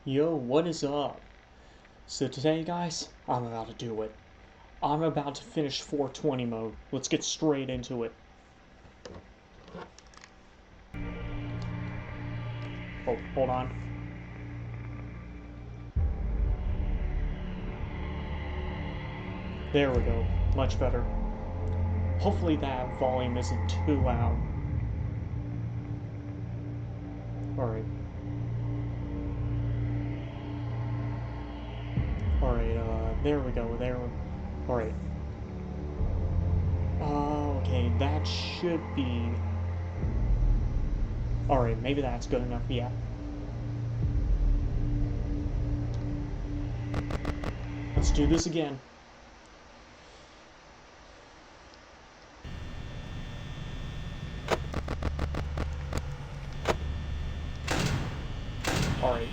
Yo, what is up? So today, guys, I'm about to do it. I'm about to finish 420 mode. Let's get straight into it. Oh, hold on. There we go. Much better. Hopefully that volume isn't too loud. Alright. Alright, there we go, Alright. Okay, that should be... Alright, maybe that's good enough, yeah. Let's do this again. Alright.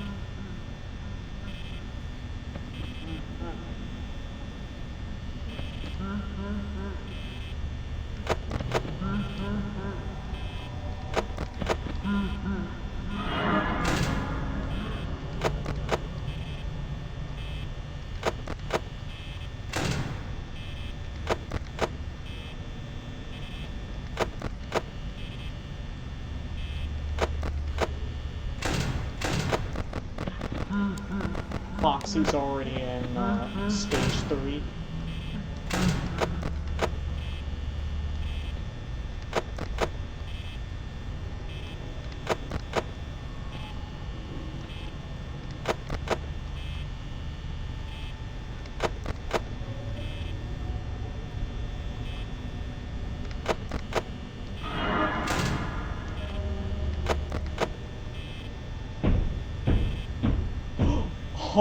Foxy's already in stage 3.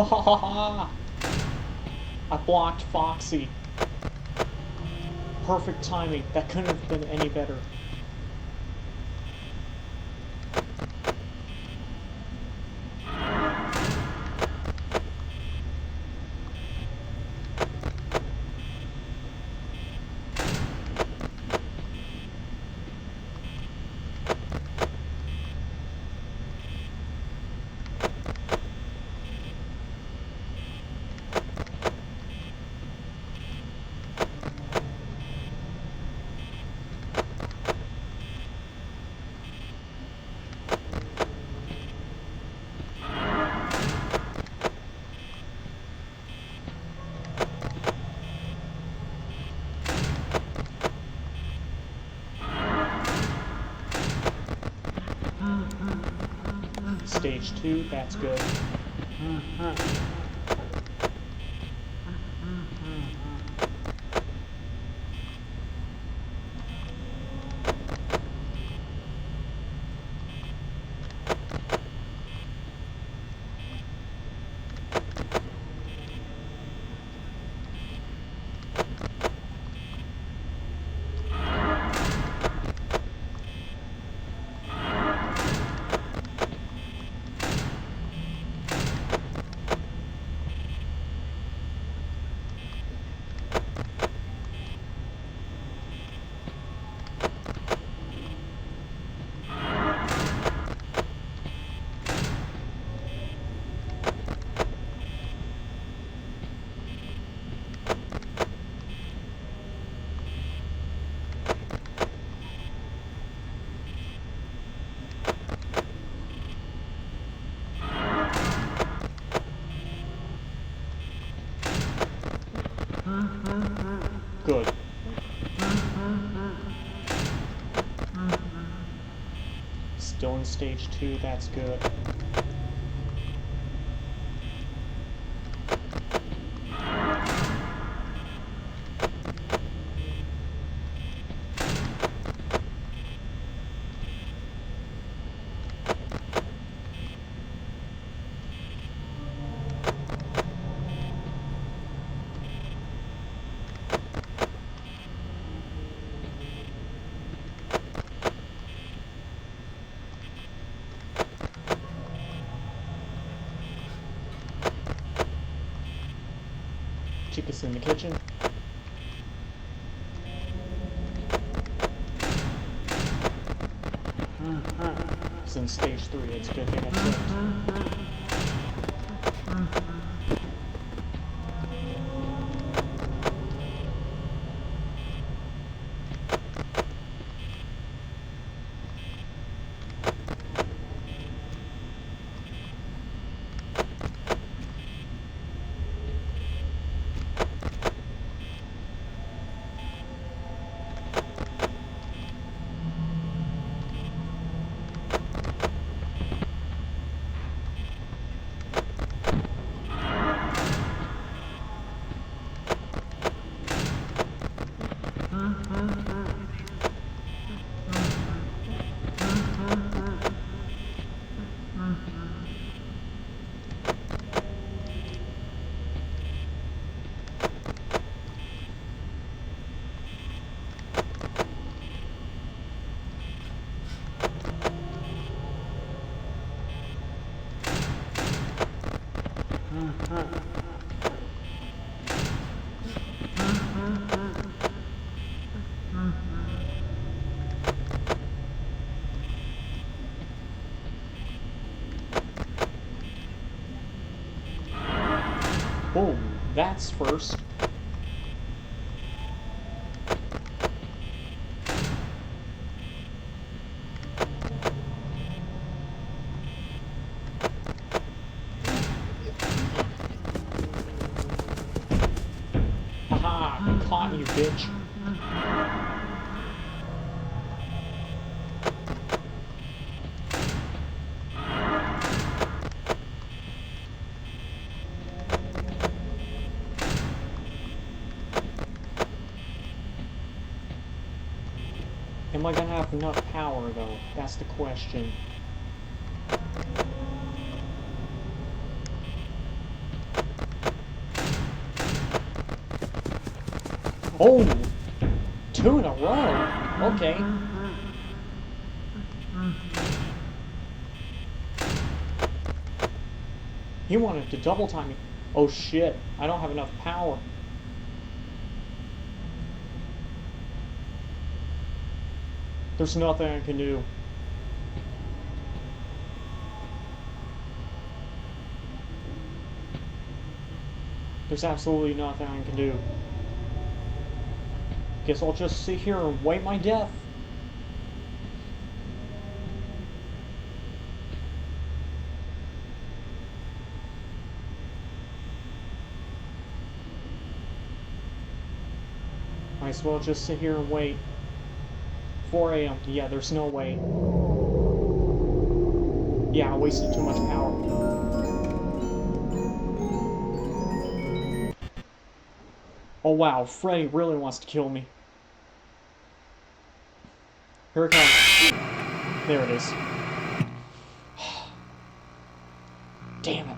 I blocked Foxy. Perfect timing. That couldn't have been any better. Stage 2, that's good. Good. Still in stage 2, that's good. Chica's in the kitchen. It's in stage 3, it's a good thing I checked. Boom, that's first. Haha, caught you, bitch. Am I gonna have enough power, though? That's the question. Oh! 2 in a row! Okay. He wanted to double time me. Oh shit, I don't have enough power. There's nothing I can do. There's absolutely nothing I can do. Guess I'll just sit here and wait my death. Might as well just sit here and wait. 4 a.m. Yeah, there's no way. Yeah, I wasted too much power. Oh wow, Freddy really wants to kill me. Here it comes. There it is. Damn it.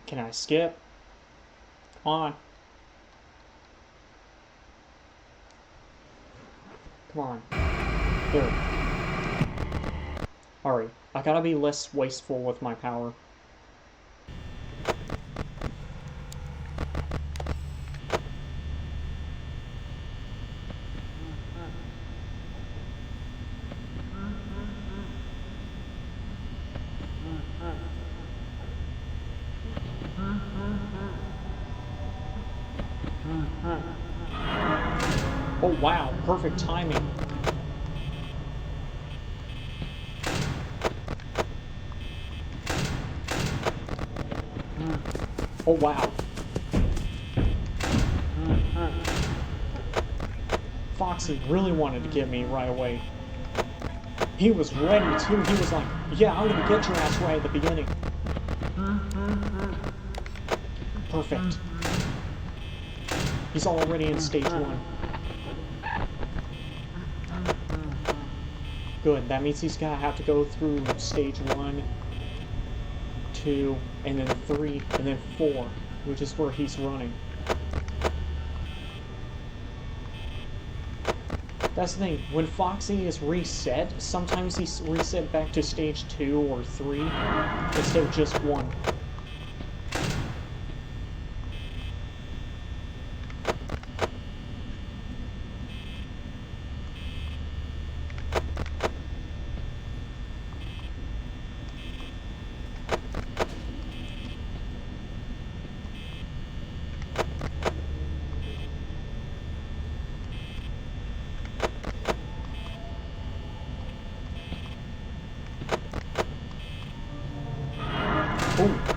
Can I skip? Come on. Come on. There. Alright, I gotta be less wasteful with my power. Oh wow, perfect timing. Oh wow. Foxy really wanted to get me right away. He was ready too. He was like, yeah, I'm gonna get your ass right at the beginning. Perfect. He's already in stage 1. Good, that means he's gonna have to go through stage 1, 2, and then 3, and then 4, which is where he's running. That's the thing, when Foxy is reset, sometimes he's reset back to stage 2 or 3, instead of just 1. Oh.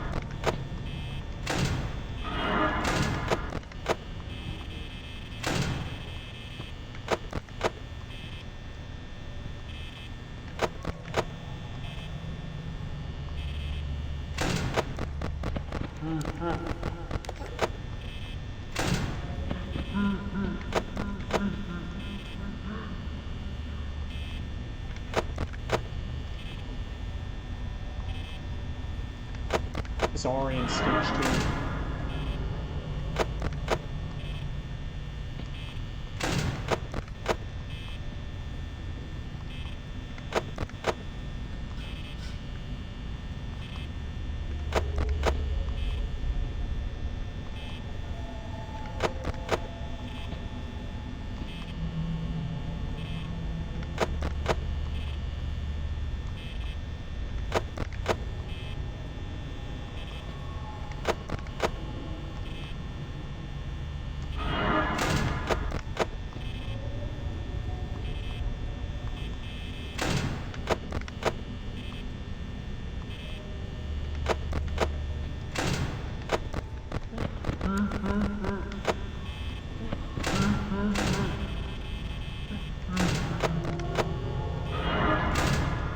It's already in stage 2.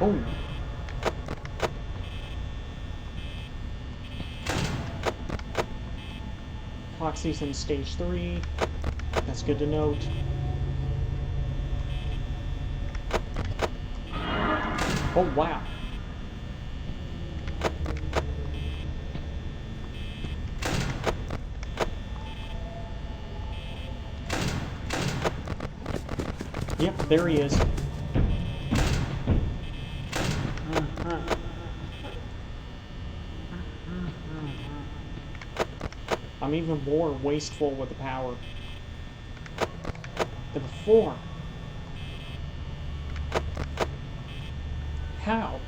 Oh! Foxy's in stage 3. That's good to note. Oh, wow. Yep, there he is. I'm even more wasteful with the power than before. How?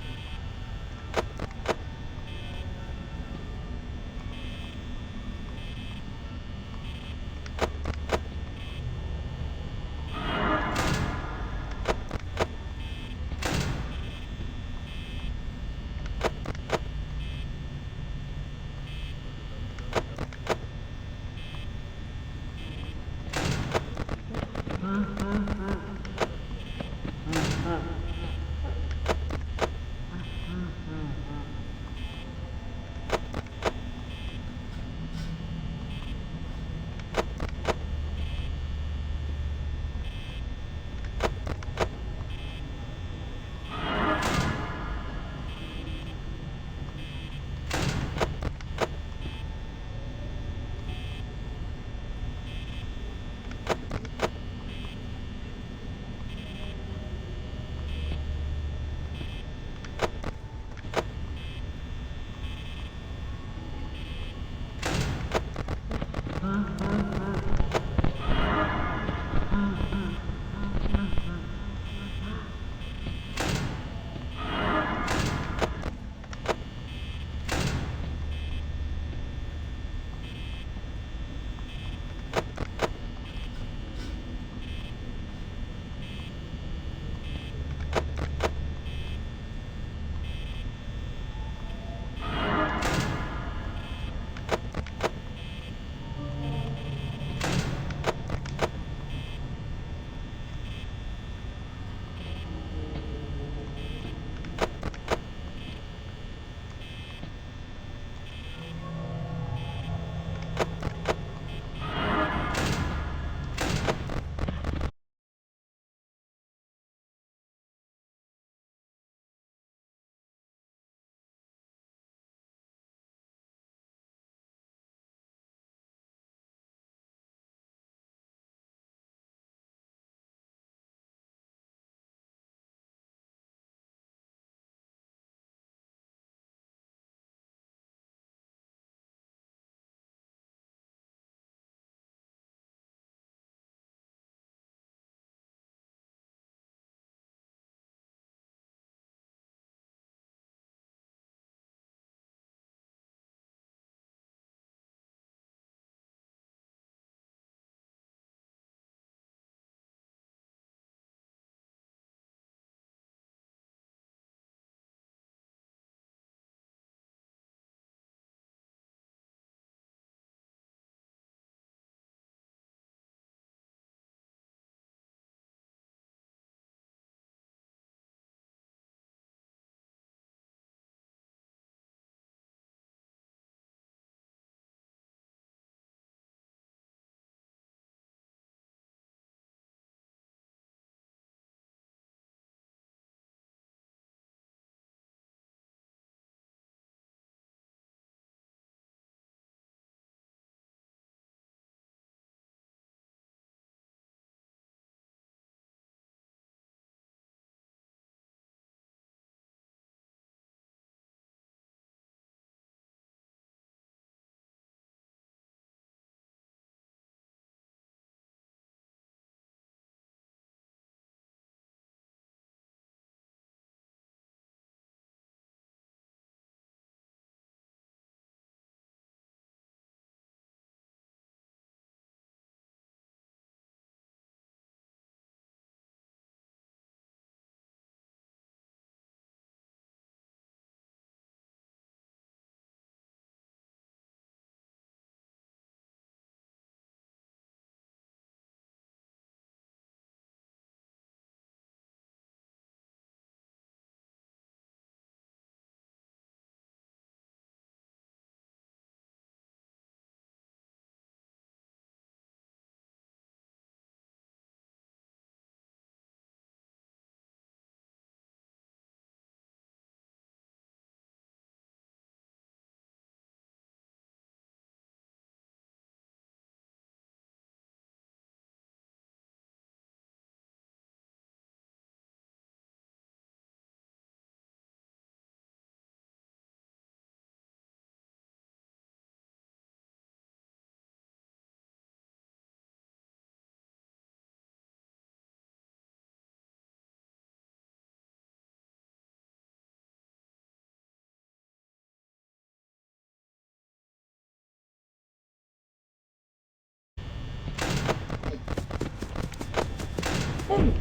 him!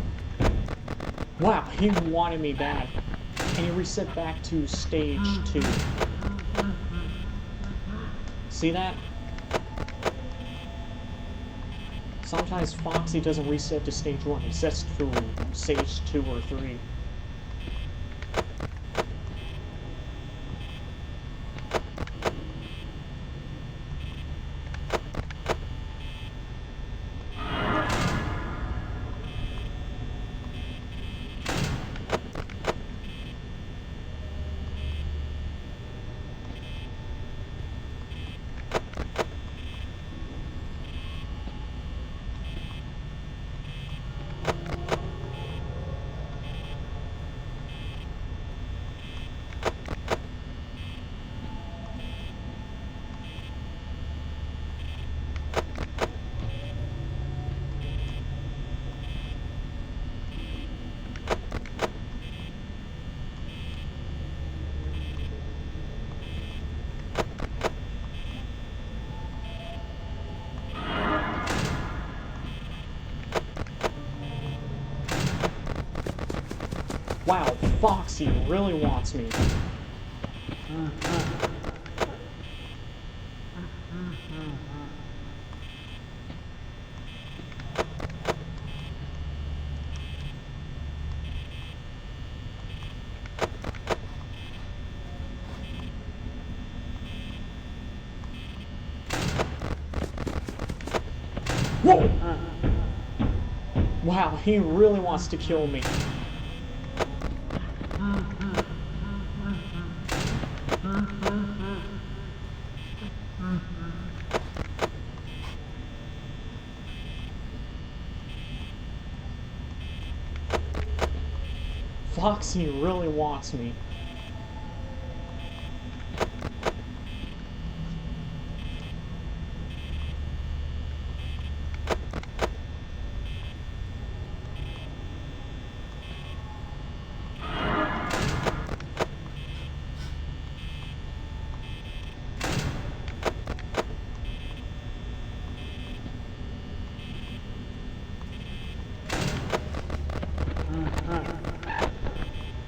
Wow, he wanted me bad. And he reset back to stage 2. See that? Sometimes Foxy doesn't reset to stage 1, he sets to stage 2 or 3. Wow, Foxy really wants me. Whoa! Wow, he really wants to kill me. Foxy really wants me.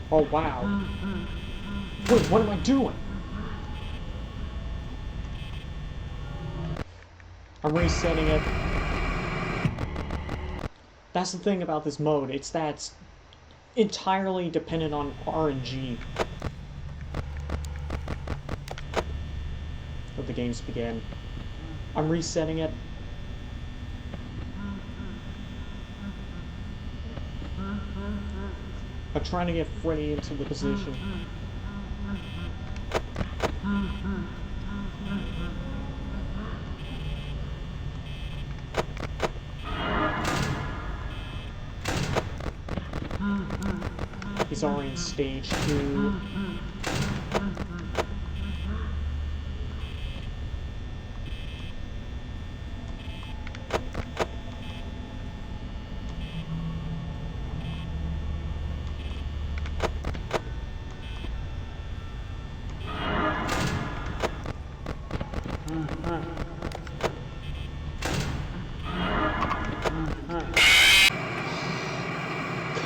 Oh wow. Wait, what am I doing? I'm resetting it. That's the thing about this mode, it's that it's entirely dependent on RNG. Let the games begin. I'm resetting it. I'm trying to get Freddy into the position. He's already in stage 2.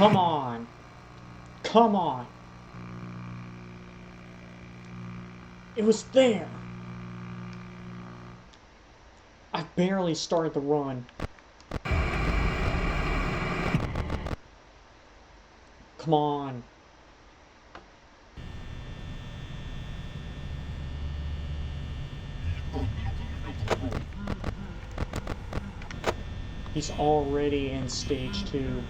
Come on! Come on! It was there! I barely started the run. Come on. He's already in stage 2.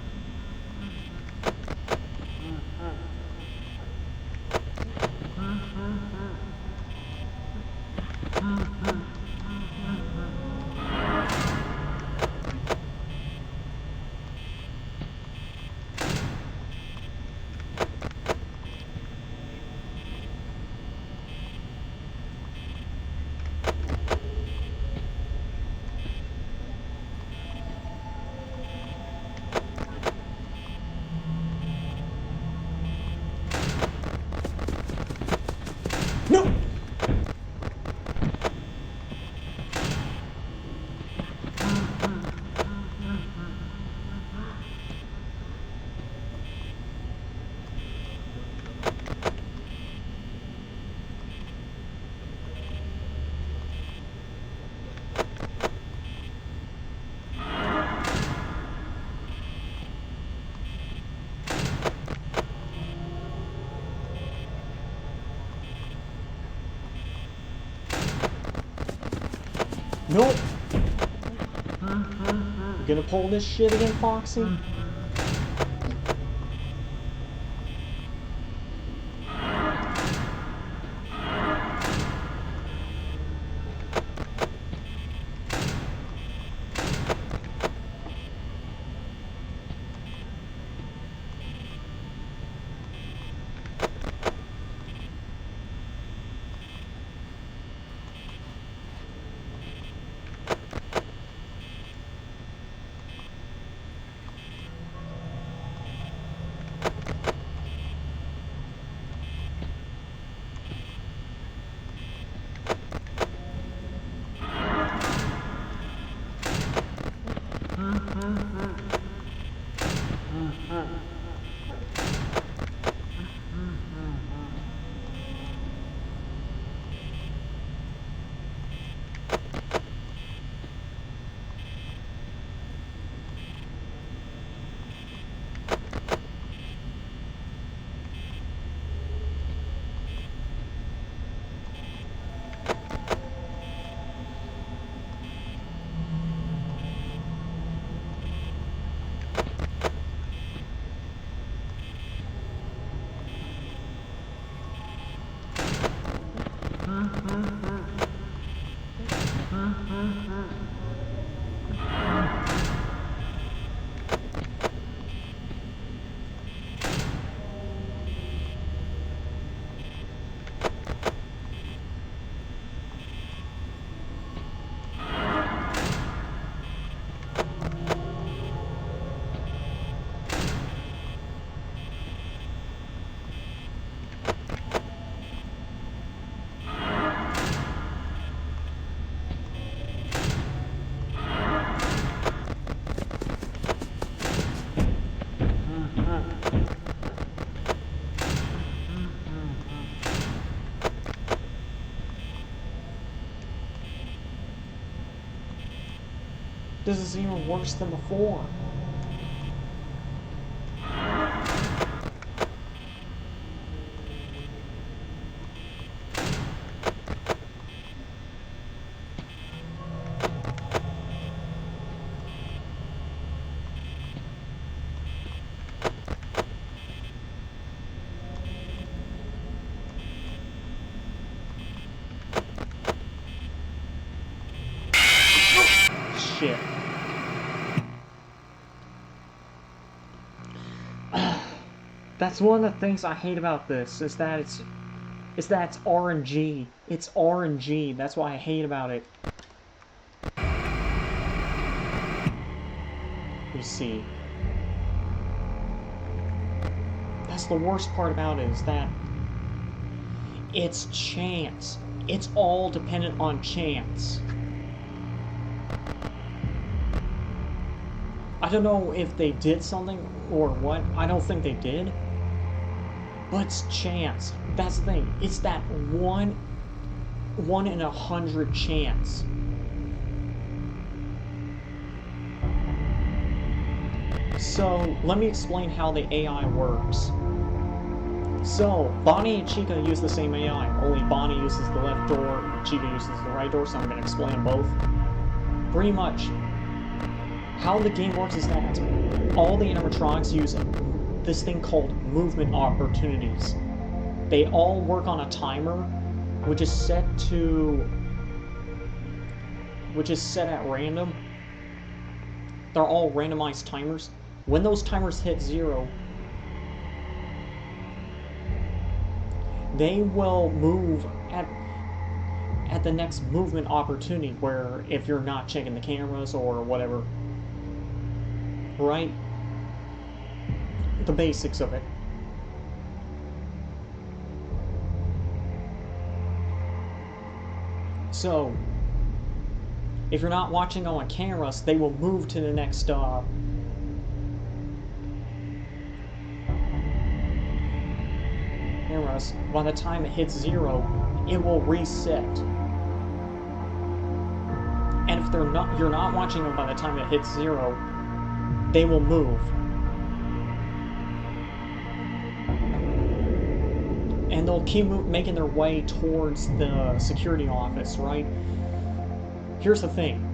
You gonna pull this shit again, Foxy? This is even worse than before. Shit. That's one of the things I hate about this, is that it's RNG. It's RNG. That's what I hate about it. You see. That's the worst part about it, is that it's chance. It's all dependent on chance. I don't know if they did something or what. I don't think they did. But it's chance. That's the thing. It's that one in 100 chance. So, let me explain how the AI works. So, Bonnie and Chica use the same AI, only Bonnie uses the left door, Chica uses the right door, so I'm going to explain them both. Pretty much, how the game works is that all the animatronics use this thing called movement opportunities. They all work on a timer, which is set at random. They're all randomized timers. When those timers hit 0, they will move at the next movement opportunity, where if you're not checking the cameras or whatever, right? The basics of it. So, if you're not watching on cameras, they will move to the next cameras. By the time it hits 0, it will reset. And if you're not watching them by the time it hits 0, they will move. And they'll keep making their way towards the security office, right? Here's the thing.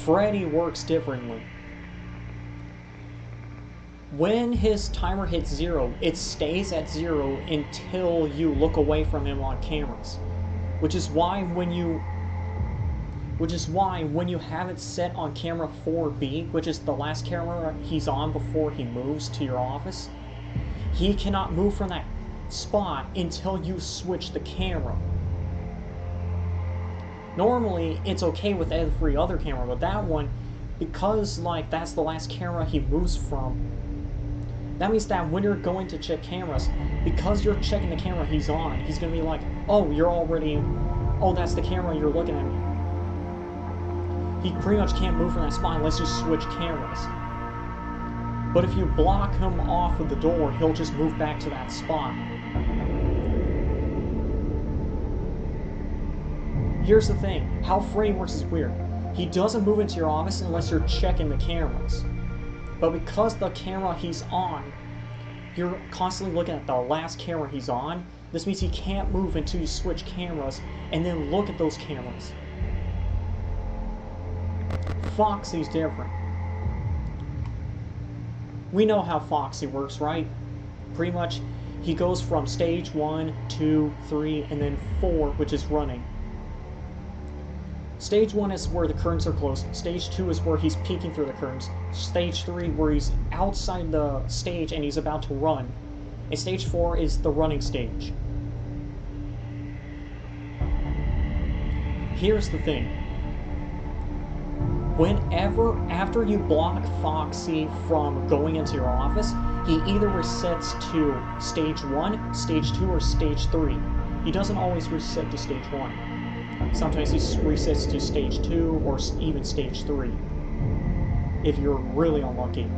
Freddy works differently. When his timer hits 0, it stays at 0 until you look away from him on cameras. Which is why when you have it set on camera 4B, which is the last camera he's on before he moves to your office, he cannot move from that spot until you switch the camera. Normally, it's okay with every other camera, but that one, because like that's the last camera he moves from, that means that when you're going to check cameras, because you're checking the camera he's on, he's gonna be like, oh, that's the camera you're looking at. He pretty much can't move from that spot unless you switch cameras. But if you block him off of the door, he'll just move back to that spot. Here's the thing, how Freddy works is weird. He doesn't move into your office unless you're checking the cameras. But because the camera he's on, you're constantly looking at the last camera he's on, this means he can't move until you switch cameras and then look at those cameras. Foxy's different. We know how Foxy works, right? Pretty much, he goes from stage 1, 2, 3, and then 4, which is running. Stage 1 is where the curtains are closed. Stage 2 is where he's peeking through the curtains. Stage 3 where he's outside the stage and he's about to run. And stage 4 is the running stage. Here's the thing. After you block Foxy from going into your office, he either resets to stage 1, stage 2, or stage 3. He doesn't always reset to stage 1. Sometimes he resets to stage 2 or even stage 3, if you're really unlucky.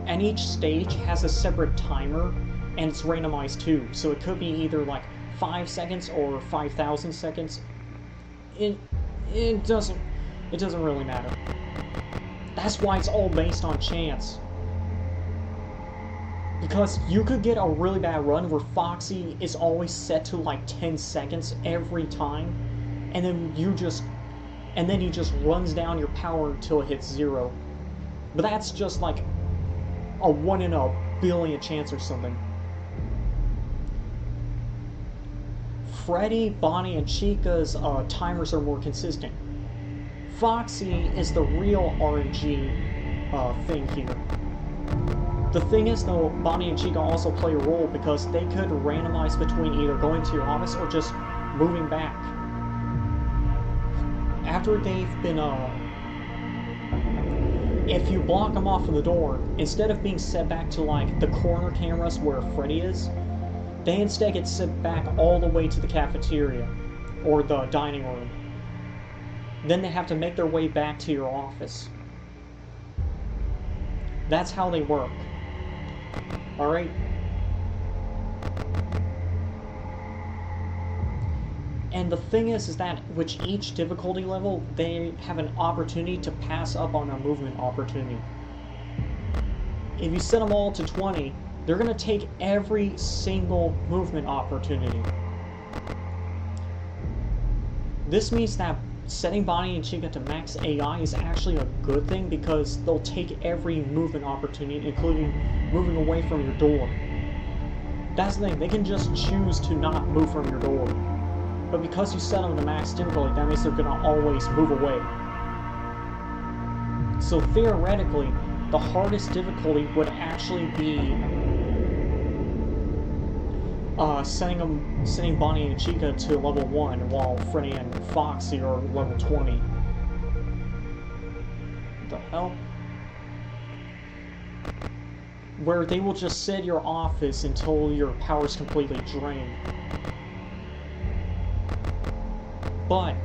And each stage has a separate timer, and it's randomized too, so it could be either like 5 seconds or 5,000 seconds. It doesn't really matter. That's why it's all based on chance. Because you could get a really bad run where Foxy is always set to like 10 seconds every time, and then he just runs down your power until it hits 0. But that's just like a 1 in a billion chance or something. Freddy, Bonnie, and Chica's timers are more consistent. Foxy is the real RNG thing here. The thing is, though, Bonnie and Chica also play a role because they could randomize between either going to your office or just moving back. After they've been, if you block them off from the door, instead of being set back to, like, the corner cameras where Freddy is, they instead get set back all the way to the cafeteria, or the dining room. Then they have to make their way back to your office. That's how they work. Alright? And the thing is that with each difficulty level, they have an opportunity to pass up on a movement opportunity. If you set them all to 20, they're going to take every single movement opportunity. This means that setting Bonnie and Chica to max AI is actually a good thing because they'll take every movement opportunity, including moving away from your door. That's the thing, they can just choose to not move from your door. But because you set them to max difficulty, that means they're gonna always move away. So theoretically, the hardest difficulty would actually be setting Bonnie and Chica to level 1 while Freddy and Foxy are level 20. What the hell? Where they will just sit in your office until your power's completely drained. But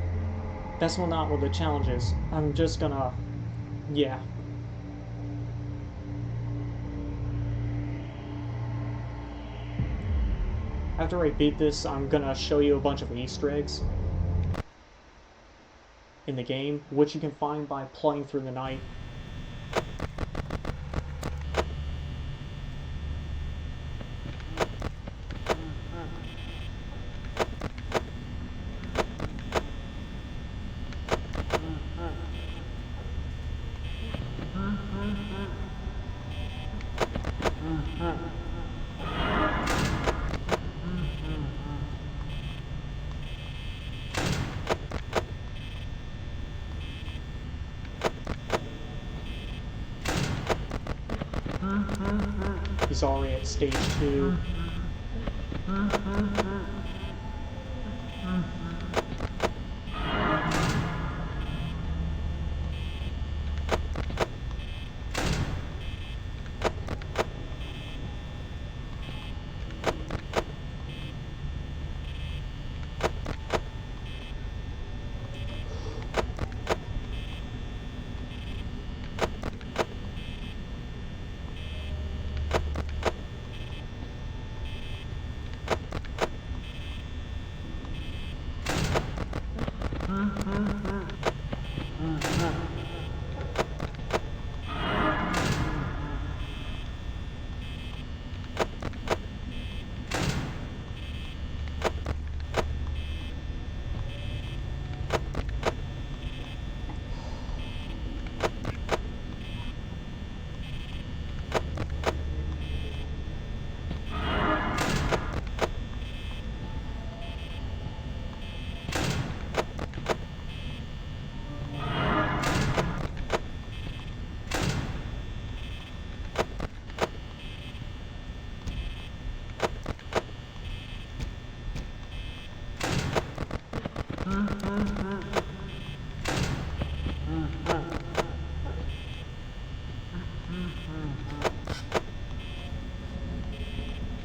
that's not what the challenge is. I'm just gonna... yeah. After I beat this, I'm gonna show you a bunch of Easter eggs in the game, which you can find by playing through the night. sorry, it's stage 2.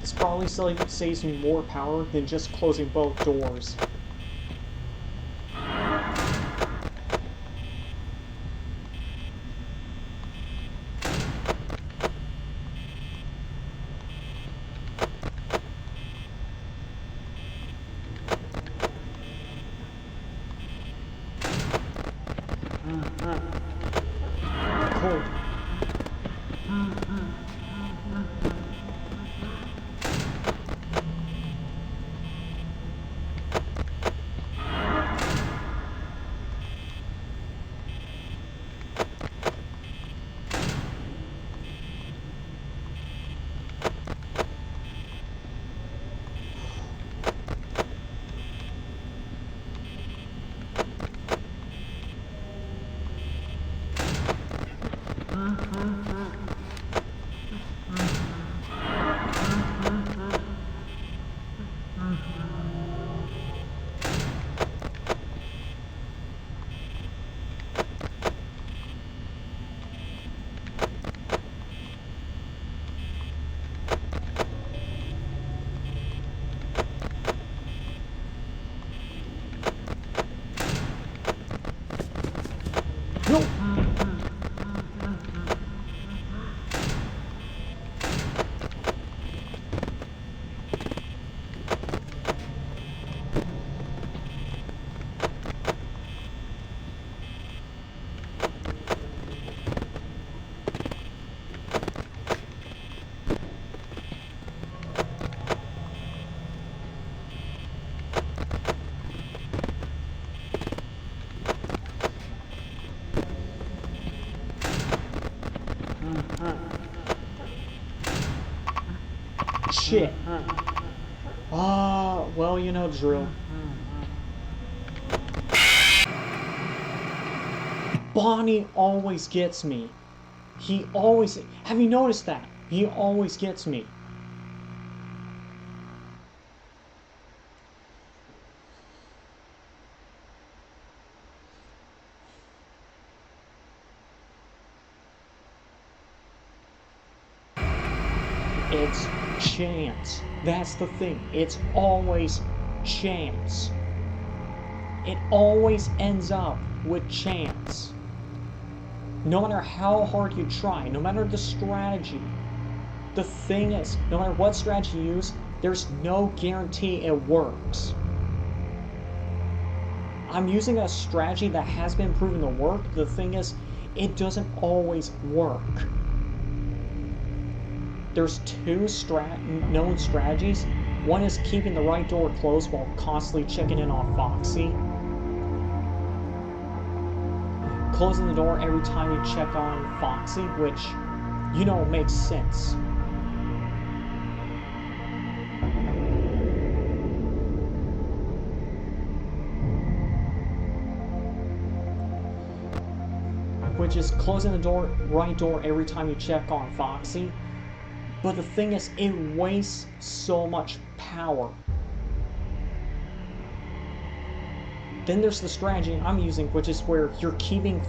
This probably saves me more power than just closing both doors. Cold. No! Shit. Well, you know the drill. Bonnie always gets me. He always... Have you noticed that? He always gets me. It's chance. That's the thing. It's always chance. It always ends up with chance. No matter how hard you try, no matter the strategy. The thing is, no matter what strategy you use, there's no guarantee it works. I'm using a strategy that has been proven to work. The thing is, it doesn't always work. There's two known strategies. One is keeping the right door closed while constantly checking in on Foxy. Closing the door every time you check on Foxy, which, you know, makes sense. Which is closing the right door every time you check on Foxy. But the thing is, it wastes so much power. Then there's the strategy I'm using, which is where you're keeping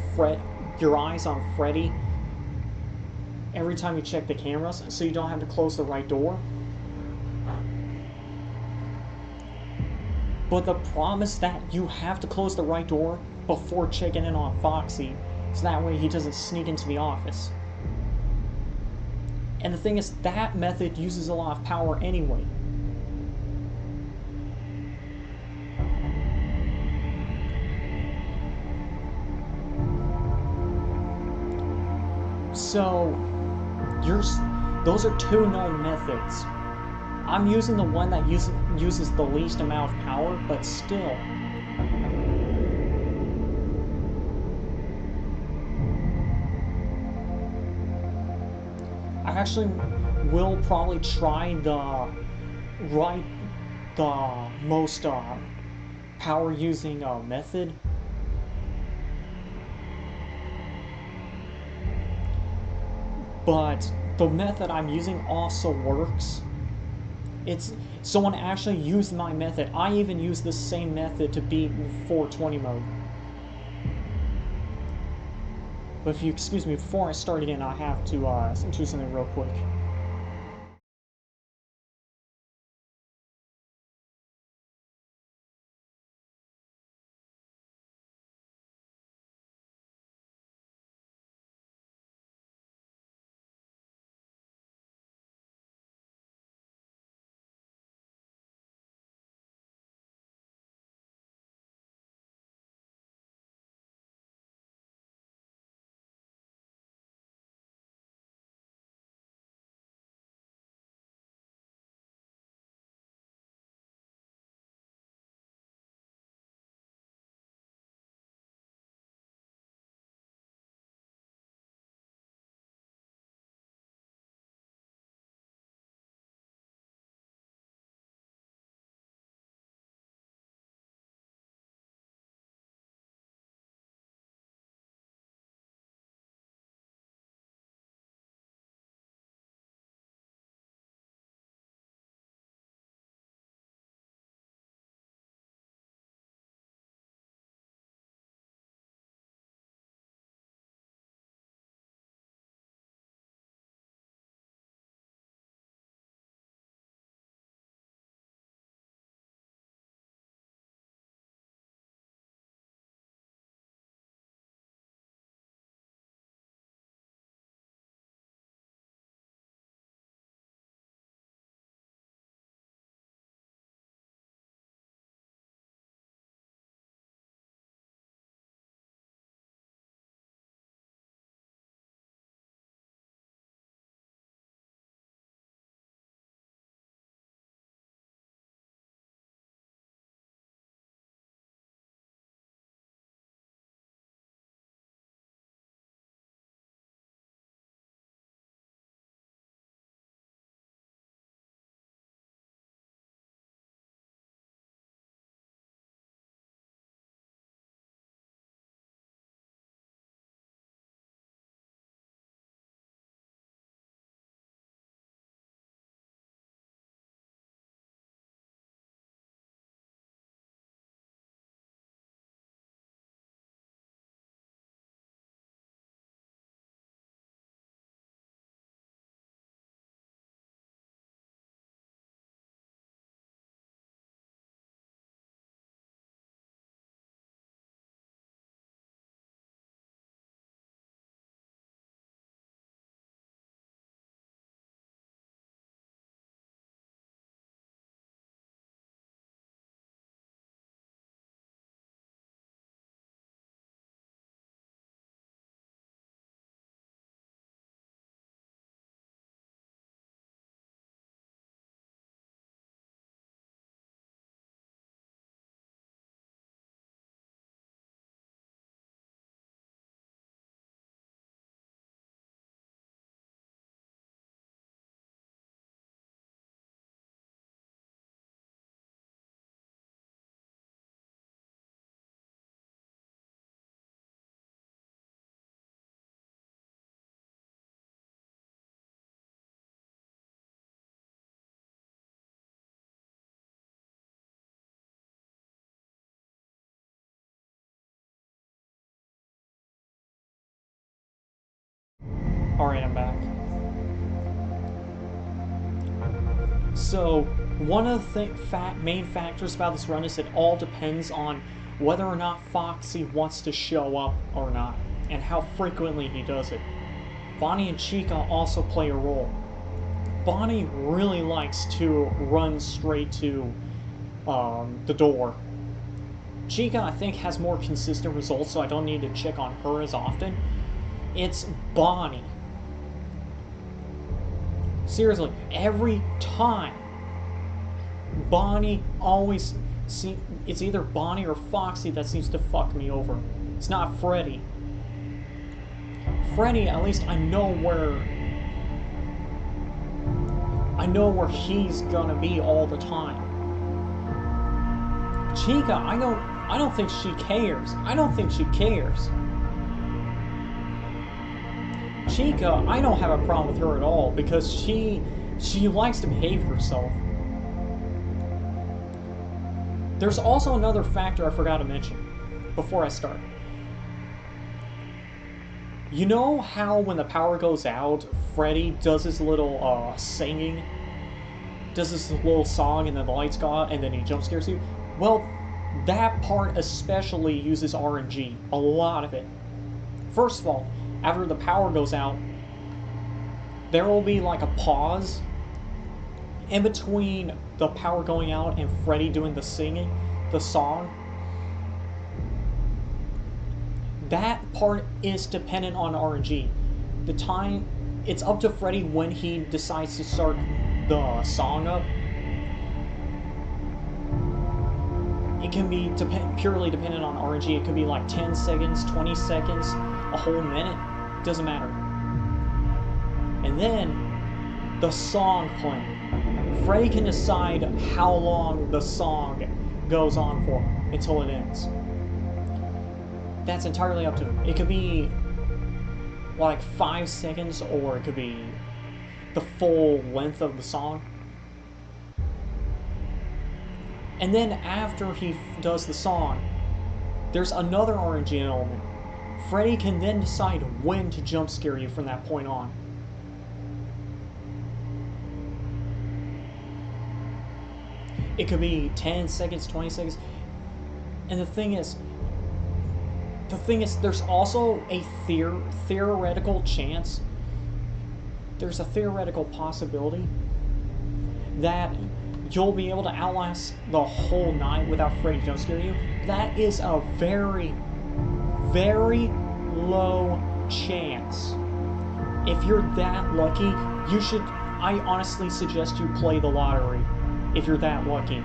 your eyes on Freddy every time you check the cameras, so you don't have to close the right door. But the problem is that you have to close the right door before checking in on Foxy, so that way he doesn't sneak into the office. And the thing is, that method uses a lot of power anyway. So, those are two known methods. I'm using the one that uses the least amount of power, but still. I actually will probably try the most power using method. But the method I'm using also works. Someone actually used my method. I even used the same method to beat 420 mode. But if you excuse me, before I start again, I have to do something real quick. Alright, I'm back. So, one of the main factors about this run is it all depends on whether or not Foxy wants to show up or not, and how frequently he does it. Bonnie and Chica also play a role. Bonnie really likes to run straight to the door. Chica, I think, has more consistent results, so I don't need to check on her as often. It's Bonnie. Seriously, every time, Bonnie always it's either Bonnie or Foxy that seems to fuck me over. It's not Freddy. Freddy, at least I know where he's gonna be all the time. Chica, I don't think she cares. I don't think she cares. Chica, I don't have a problem with her at all because she likes to behave herself. There's also another factor I forgot to mention before I start. You know how when the power goes out, Freddy does his little singing? Does this little song and then the lights go out and then he jump scares you? Well, that part especially uses RNG. A lot of it. First of all, after the power goes out, there will be like a pause in between the power going out and Freddy doing the singing, the song. That part is dependent on RNG. The time, it's up to Freddy when he decides to start the song up. It can be purely dependent on RNG. It could be like 10 seconds, 20 seconds, a whole minute. Doesn't matter. And then the song playing. Freddy can decide how long the song goes on for until it ends. That's entirely up to him. It could be like 5 seconds, or it could be the full length of the song. And then after he does the song, there's another RNG element. Freddy can then decide when to jump scare you from that point on. It could be 10 seconds, 20 seconds. And the thing is, there's also a theoretical chance, there's a theoretical possibility that you'll be able to outlast the whole night without Freddy jump scare you. That is a very, very low chance. If you're that lucky, I honestly suggest you play the lottery if you're that lucky.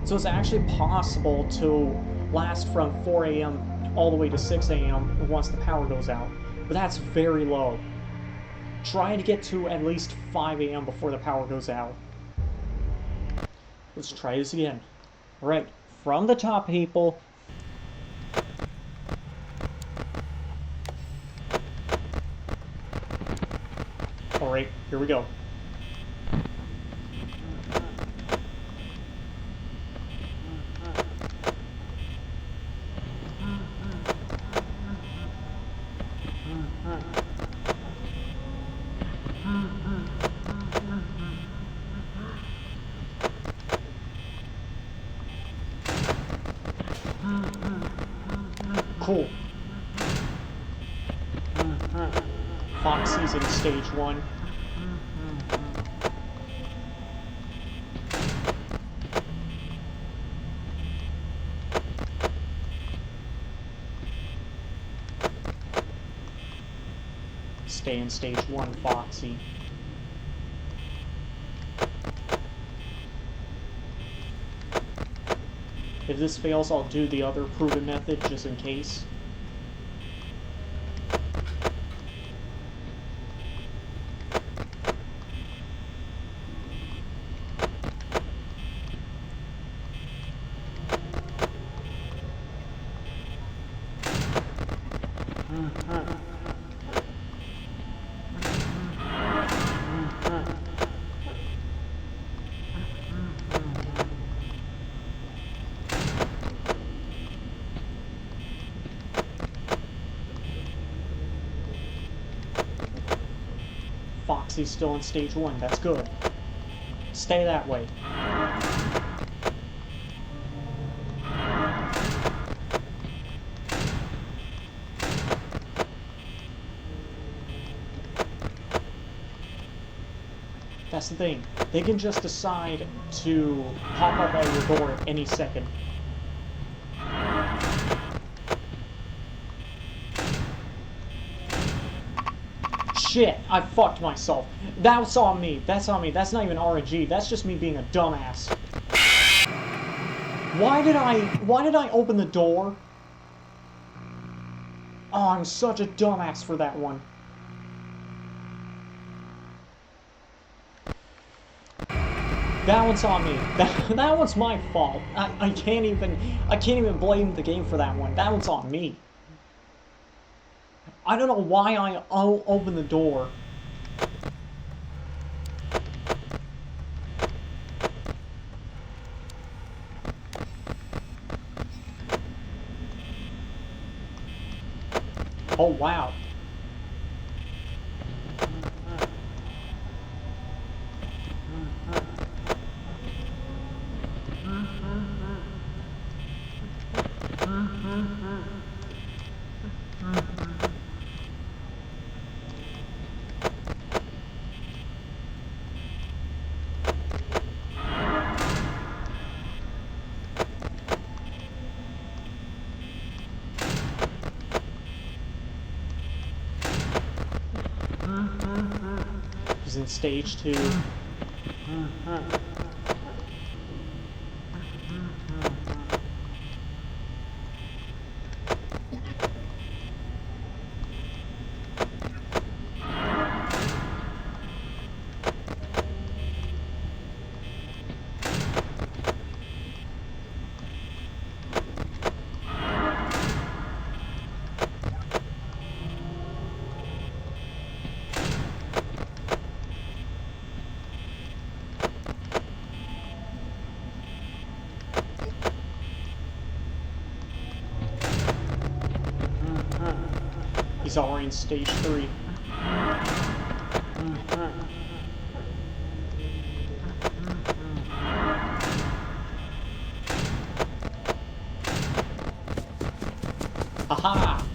So it's actually possible to last from 4 a.m. all the way to 6 a.m. once the power goes out. But that's very low. Try to get to at least 5 a.m. before the power goes out. Let's try this again. Alright, from the top, people. Alright, here we go. Cool. Foxy's in stage 1. Stay in stage 1, Foxy. If this fails, I'll do the other proven method just in case. Foxy's still in stage 1. That's good. Stay that way. That's the thing. They can just decide to pop up at your door at any second. Shit, I fucked myself. That's on me. That's on me. That's not even RNG. That's just me being a dumbass. Why did I open the door? Oh, I'm such a dumbass for that one. That one's on me. That one's my fault. I can't even blame the game for that one. That one's on me. I don't know why I opened the door. Oh wow. He's in stage 2. He's already in stage 3. Aha!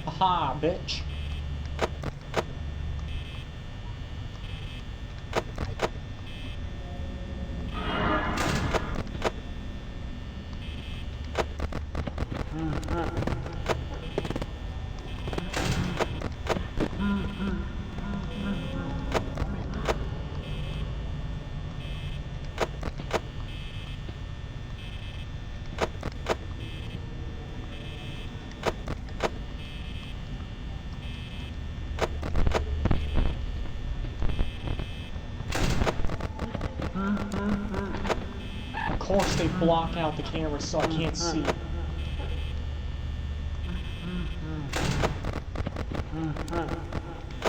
Aha, bitch. Of course they block out the camera so I can't see.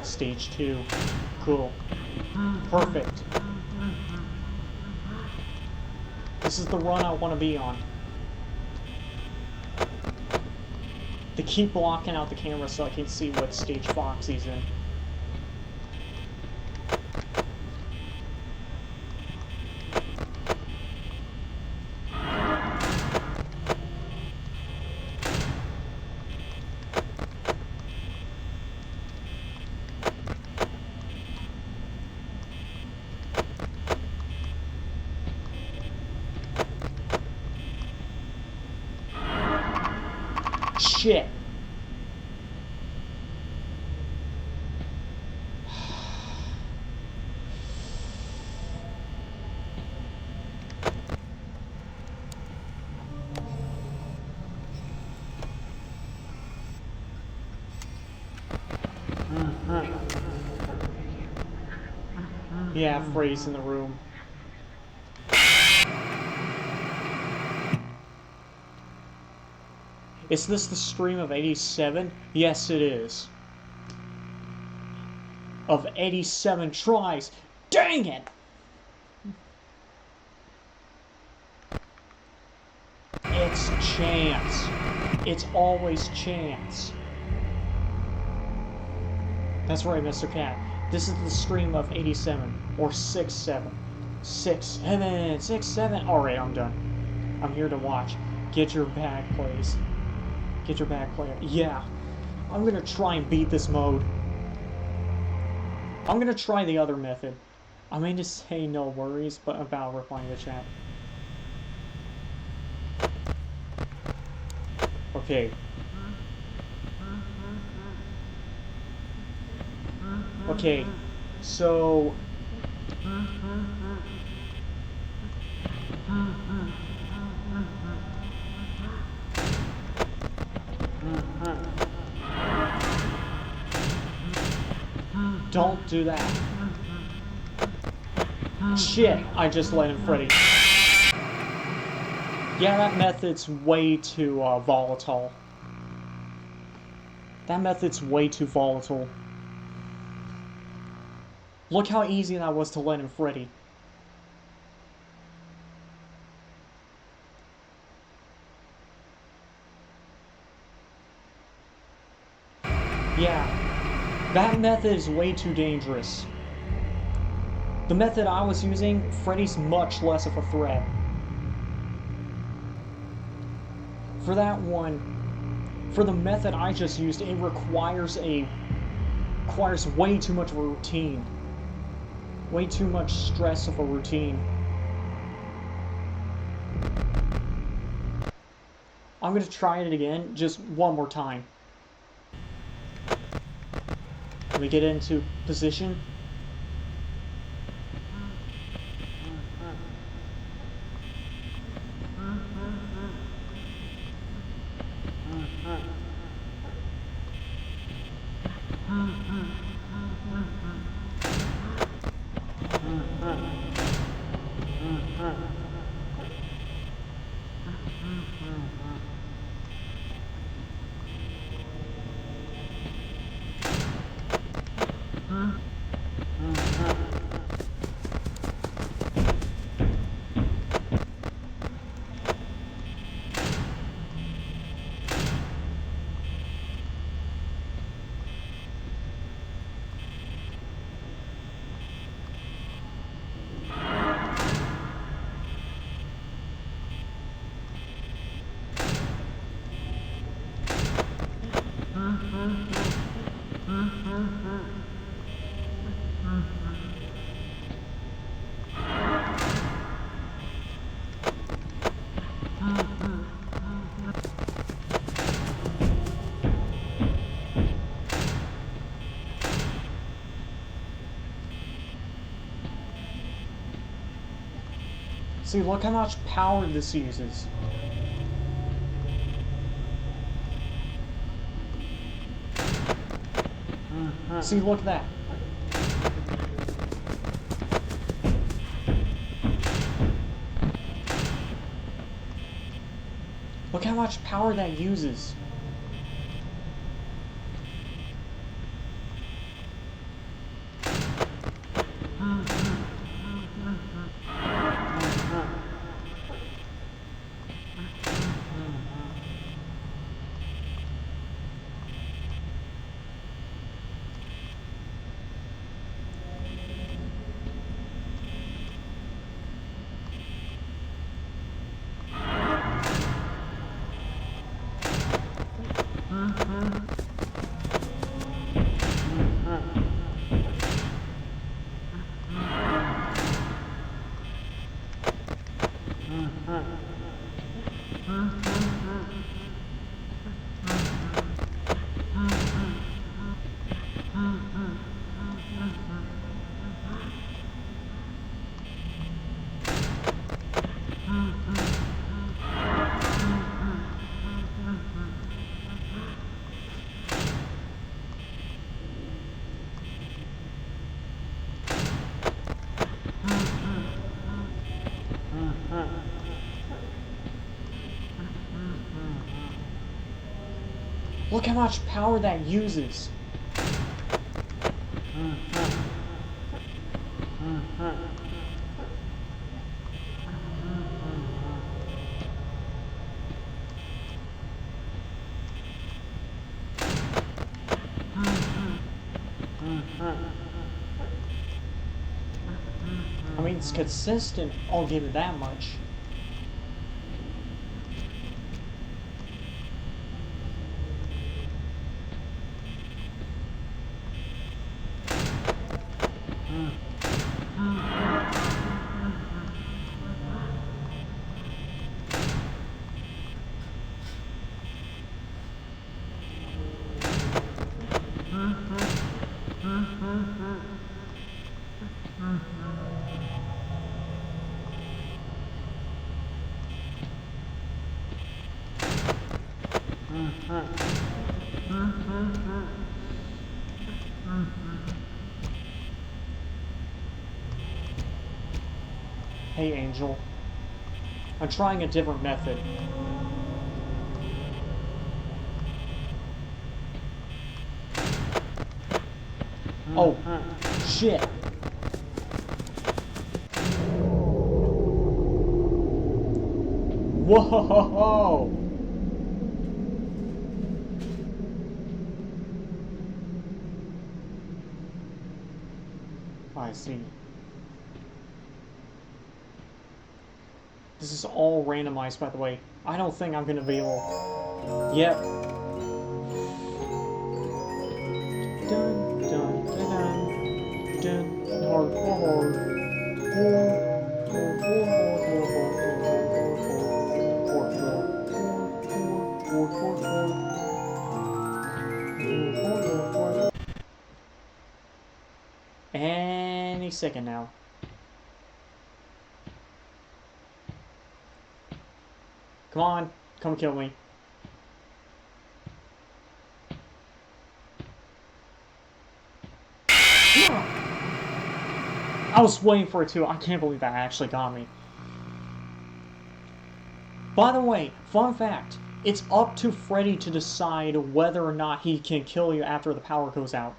Stage 2. Cool. Perfect. This is the run I want to be on. They keep blocking out the camera so I can't see what stage Foxy's in. Shit. Yeah, Frey's in the room. Is this the stream of 87? Yes, it is. of 87 tries. Dang it! It's chance. It's always chance. That's right, Mr. Cat. This is the stream of 87, or 67. 67, 67. Alright, I'm done. I'm here to watch. Get your bag, please. Get your bag, player. Yeah. I'm gonna try and beat this mode. I'm gonna try the other method. I mean to say no worries, but about replying to chat. Okay. Okay, so... Don't do that. Shit, I just let him Freddy. Yeah, that method's way too volatile. That method's way too volatile. Look how easy that was to let him Freddy. Yeah. That method is way too dangerous. The method I was using, Freddy's much less of a threat. For that one, for the method I just used, it requires way too much of a routine. Way too much stress of a routine. I'm gonna try it again, just one more time. Let me get into position. See, look how much power this uses. See, look at that. Look how much power that uses. Look how much power that uses. I mean, it's consistent, I'll give it that much. Hey, Angel. I'm trying a different method. Oh, shit. Whoa! I see. This is all randomized, by the way. I don't think I'm gonna be able... Yep. Dun, dun, dun, dun, dun, hard, hard. Any second now. Come on, come kill me. I was waiting for it too. I can't believe that actually got me. By the way, fun fact, it's up to Freddy to decide whether or not he can kill you after the power goes out.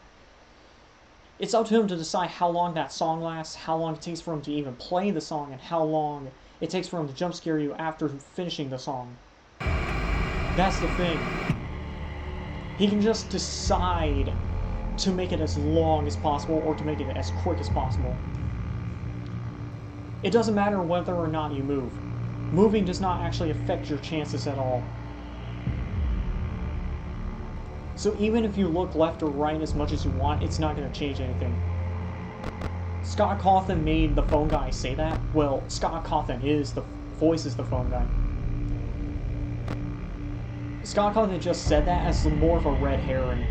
It's up to him to decide how long that song lasts, how long it takes for him to even play the song, and how long it takes for him to jump scare you after finishing the song. That's the thing. He can just decide to make it as long as possible or to make it as quick as possible. It doesn't matter whether or not you move. Moving does not actually affect your chances at all. So even if you look left or right as much as you want, it's not going to change anything. Scott Cawthon made the phone guy say that. Well, Scott Cawthon voices the phone guy. Scott Cawthon just said that as more of a red herring.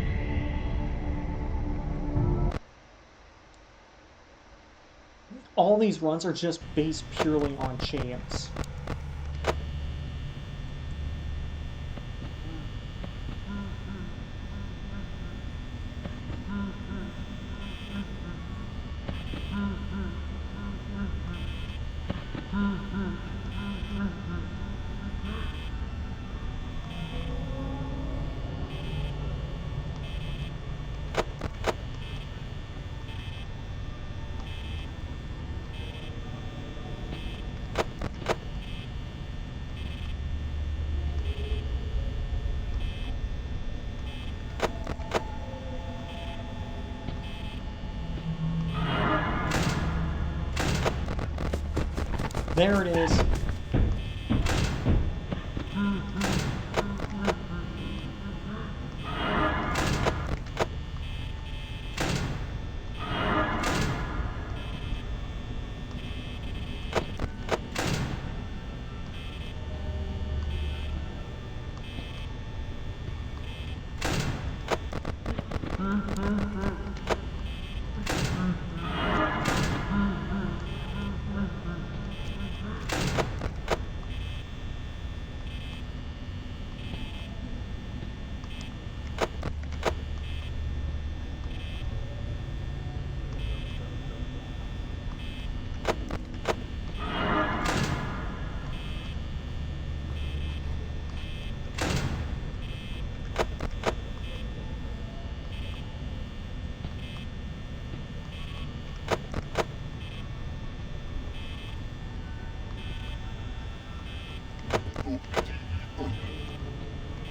All these runs are just based purely on chance. There it is.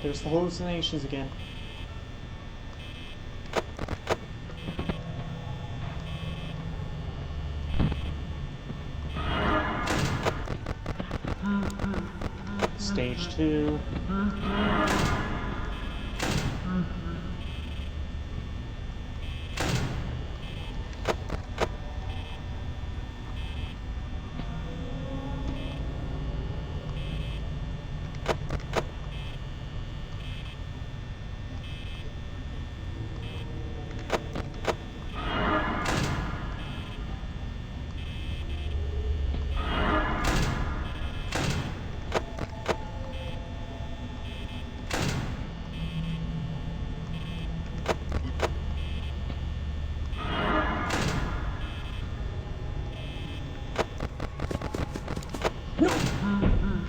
There's the hallucinations again. Stage 2.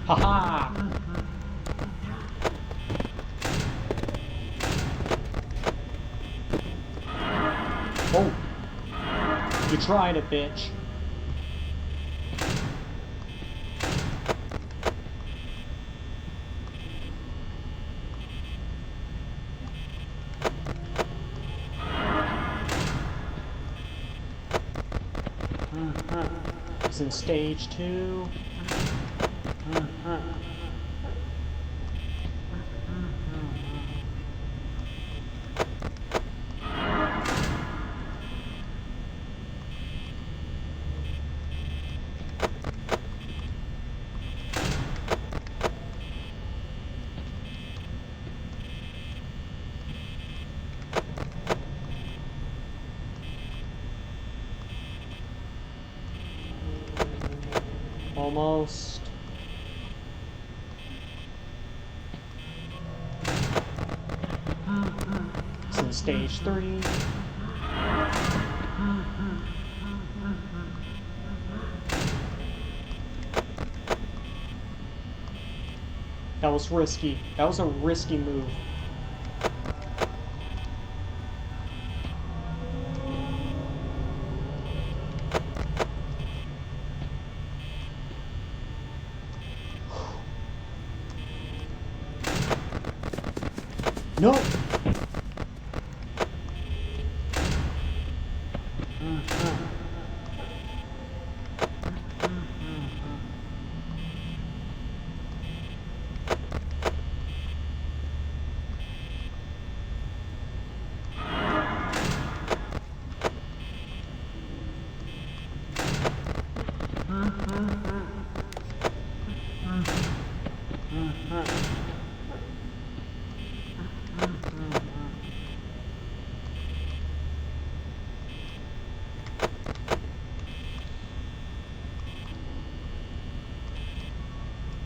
Haha! Oh! You tried it, bitch. It's in stage 2. Almost. It's in stage 3. That was risky. That was a risky move. No!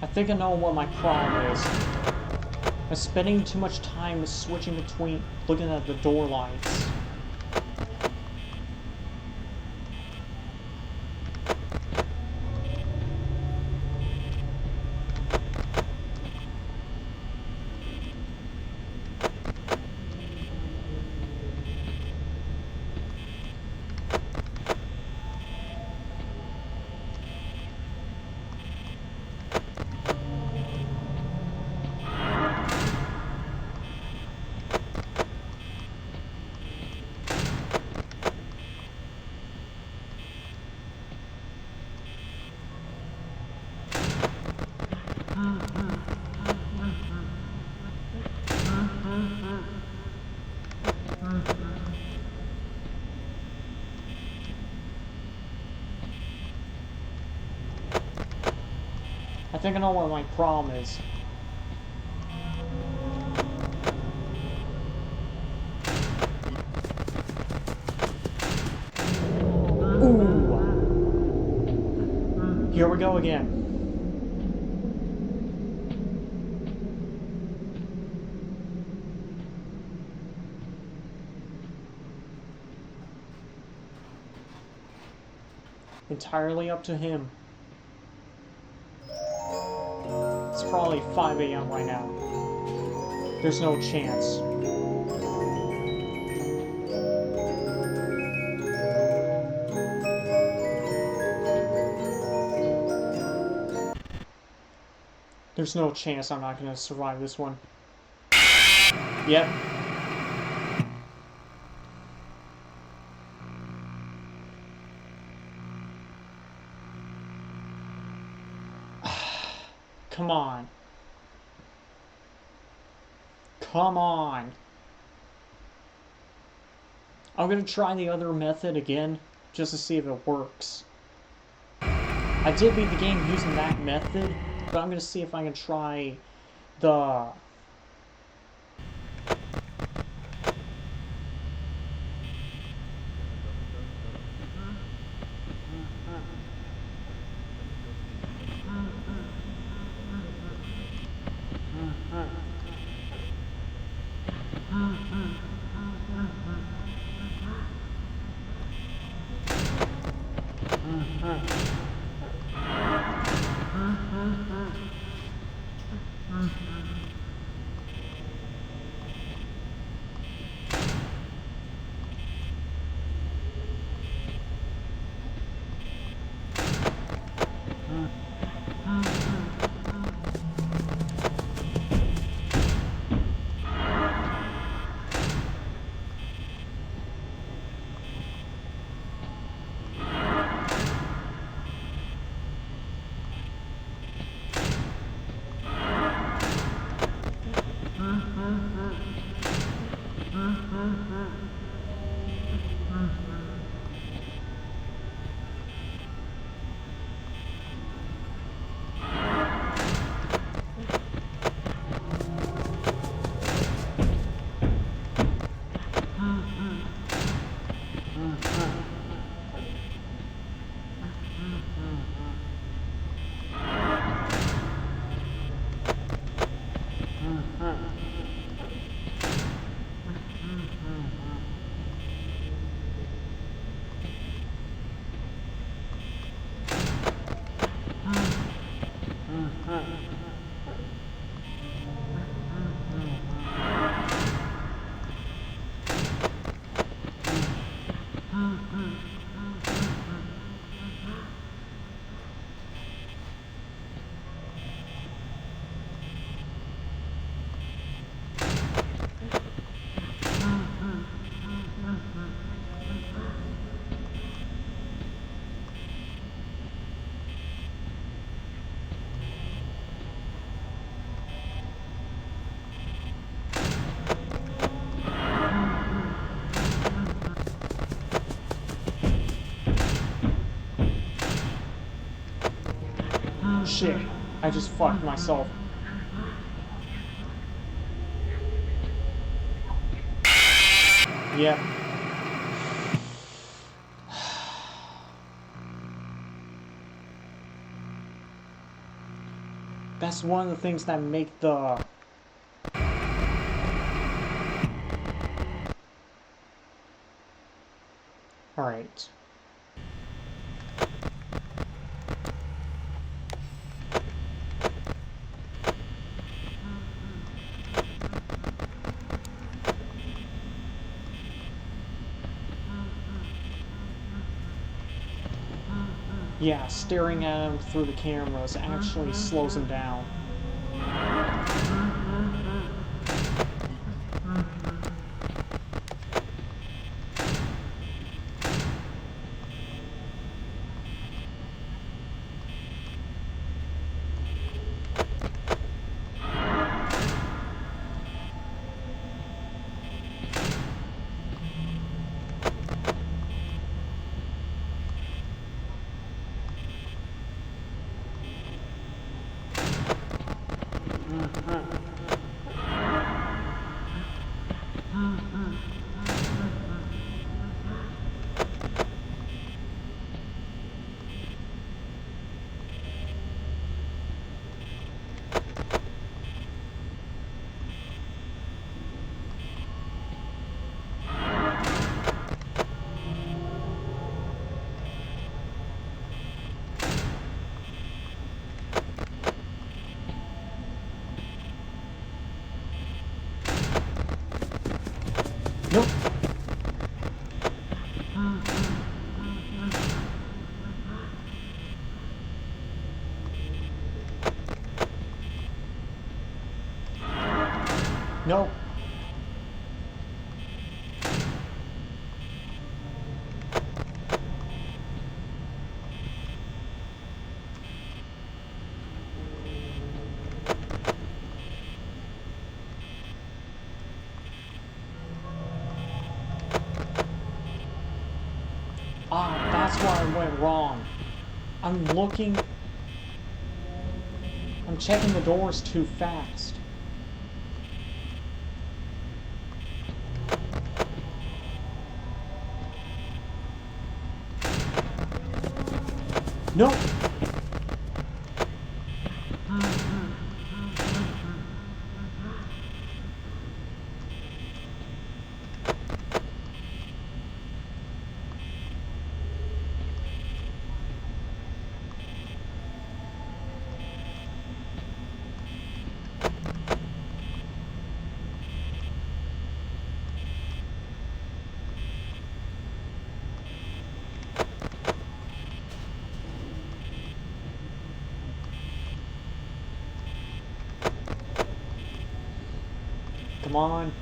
I think I know what my problem is. I'm spending too much time switching between looking at the door lights. I think I know what my problem is. Ooh. Here we go again. Entirely up to him. It's probably 5 a.m. right now. There's no chance. There's no chance I'm not gonna survive this one. Yep. Come on. Come on. I'm gonna try the other method again, just to see if it works. I did beat the game using that method, but I'm gonna see if I can try the... Shit, I just fucked myself. Yep. That's one of the things that make the... Alright. Yeah, staring at him through the cameras actually slows him down. Nope. Ah, that's where I went wrong. I'm checking the doors too fast. Nope. Come on.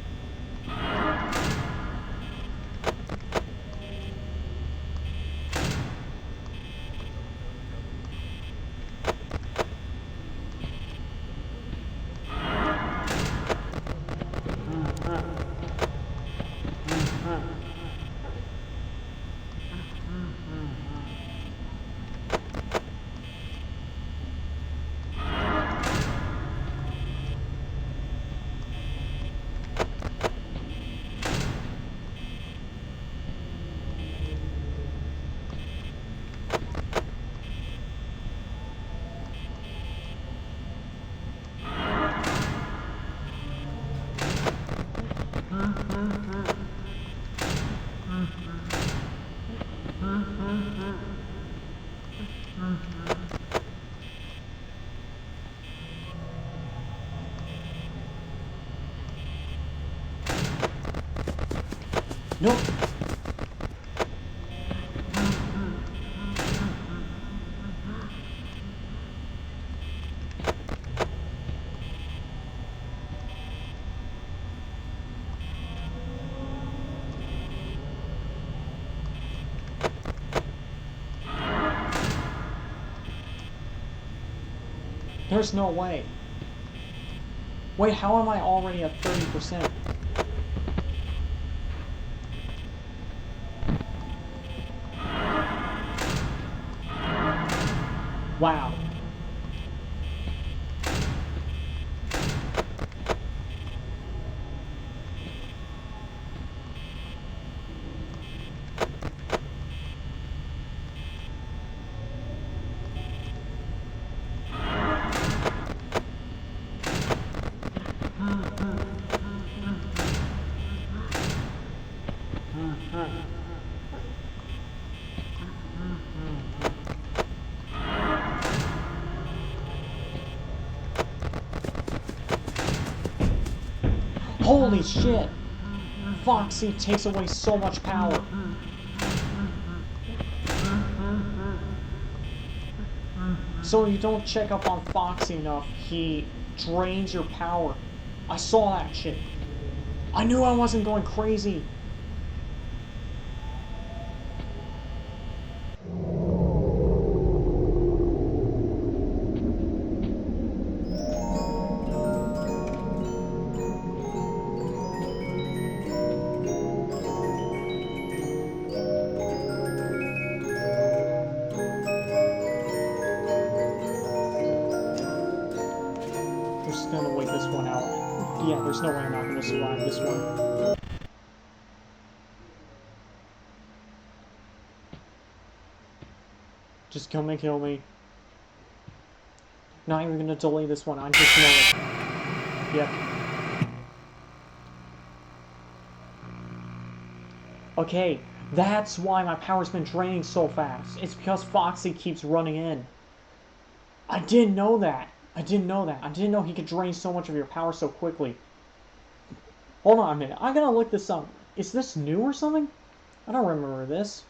Nope. There's no way. Wait, how am I already at 30%? Wow. Holy shit! Foxy takes away so much power. So you don't check up on Foxy enough, he drains your power. I saw that shit. I knew I wasn't going crazy. We're just gonna wait this one out. Yeah, there's no way I'm not gonna survive this one. Just come and kill me. Not even gonna delay this one, I just know it. Yep. Okay, that's why my power's been draining so fast. It's because Foxy keeps running in. I didn't know that. I didn't know he could drain so much of your power so quickly. Hold on a minute. I gotta look this up. Is this new or something? I don't remember this.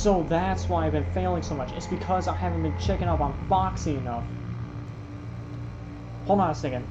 So that's why I've been failing so much. It's because I haven't been checking up on Foxy enough. Hold on a second.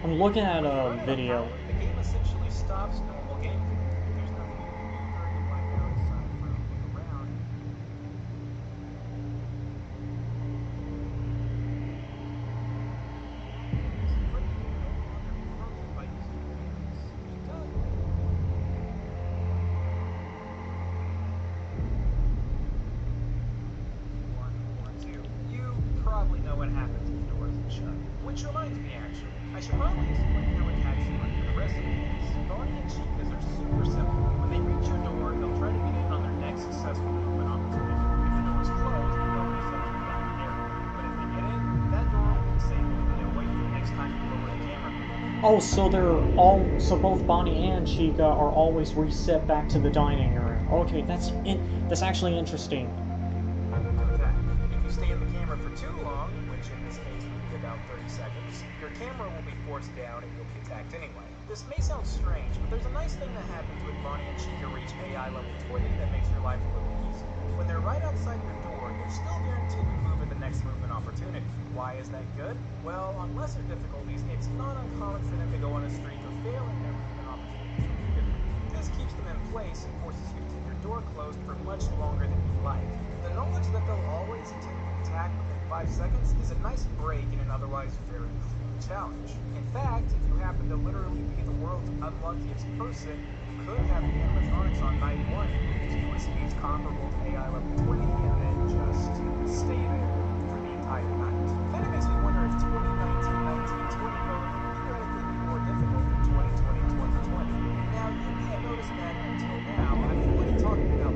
I'm looking at a video. The game essentially stops normal gameplay. There's nothing you can do during the blackout aside from look around. It's afraid you can no longer be frozen by using your hands. You're done. One or two. You probably know what happens if the door isn't shut. Which reminds me, actually. I should probably explain how attacks work for the rest of the case. Bonnie and Chica's are super simple. When they reach your door, they'll try to get in on their next successful movement opportunity. If the door is closed, they'll reset to the dining area. But if they get in, that door will be disabled and they'll wait for the next time you lower the camera. Oh, so both Bonnie and Chica are always reset back to the dining area. Okay, that's actually interesting. To attack. If you stay in the camera for too long, which in this case would be about 30 seconds, your camera will be forced down and you'll be attacked anyway. This may sound strange, but there's a nice thing that happens when Bonnie and Chica reach AI level 20 that makes your life a little easier. When they're right outside your door, they're still guaranteed to move at the next movement opportunity. Why is that good? Well, on lesser difficulties, it's not uncommon for them to go on a streak of failing their movement opportunities repeatedly. This keeps them in place and forces you to keep your door closed for much longer than you'd like. The knowledge that they'll always attempt to attack within 5 seconds is a nice break in an otherwise very clean challenge. In fact, if you happen to literally be the world's unluckiest person, you could have the animatronics on night 1 move to you at speeds comparable to AI level 20 and then just stay there for the entire night. Kind of makes me wonder if 2019-19-20 mode would theoretically be more difficult than 2020-2020. Now, you may have noticed that until now, I've already talked about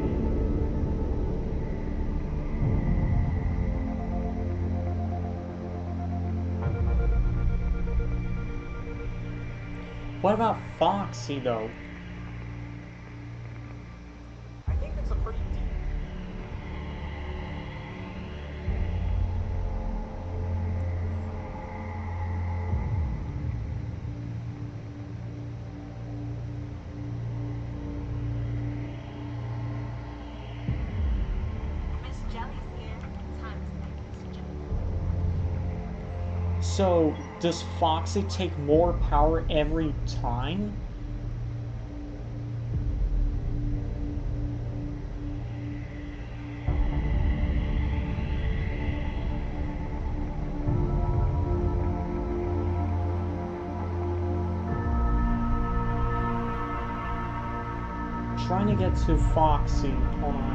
What about Foxy, though? I think that's a pretty deep. Miss Jelly's here. Time to make Miss Jelly. So, does Foxy take more power every time? Trying to get to Foxy. Hold on.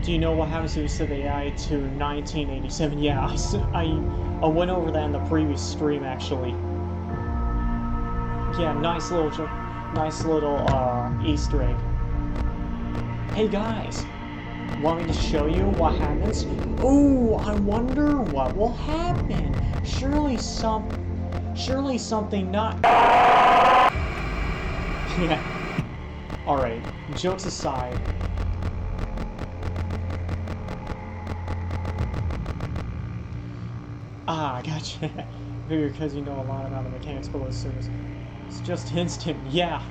Do you know what happens if you set the AI to 1987? Yeah, I went over that in the previous stream, actually. Yeah, nice little Easter egg. Hey guys, want me to show you what happens? Ooh, I wonder what will happen. Surely something not. Yeah. All right. Jokes aside. Ah, gotcha. Because you know a lot about the mechanics below the surface. It's just instant. Yeah.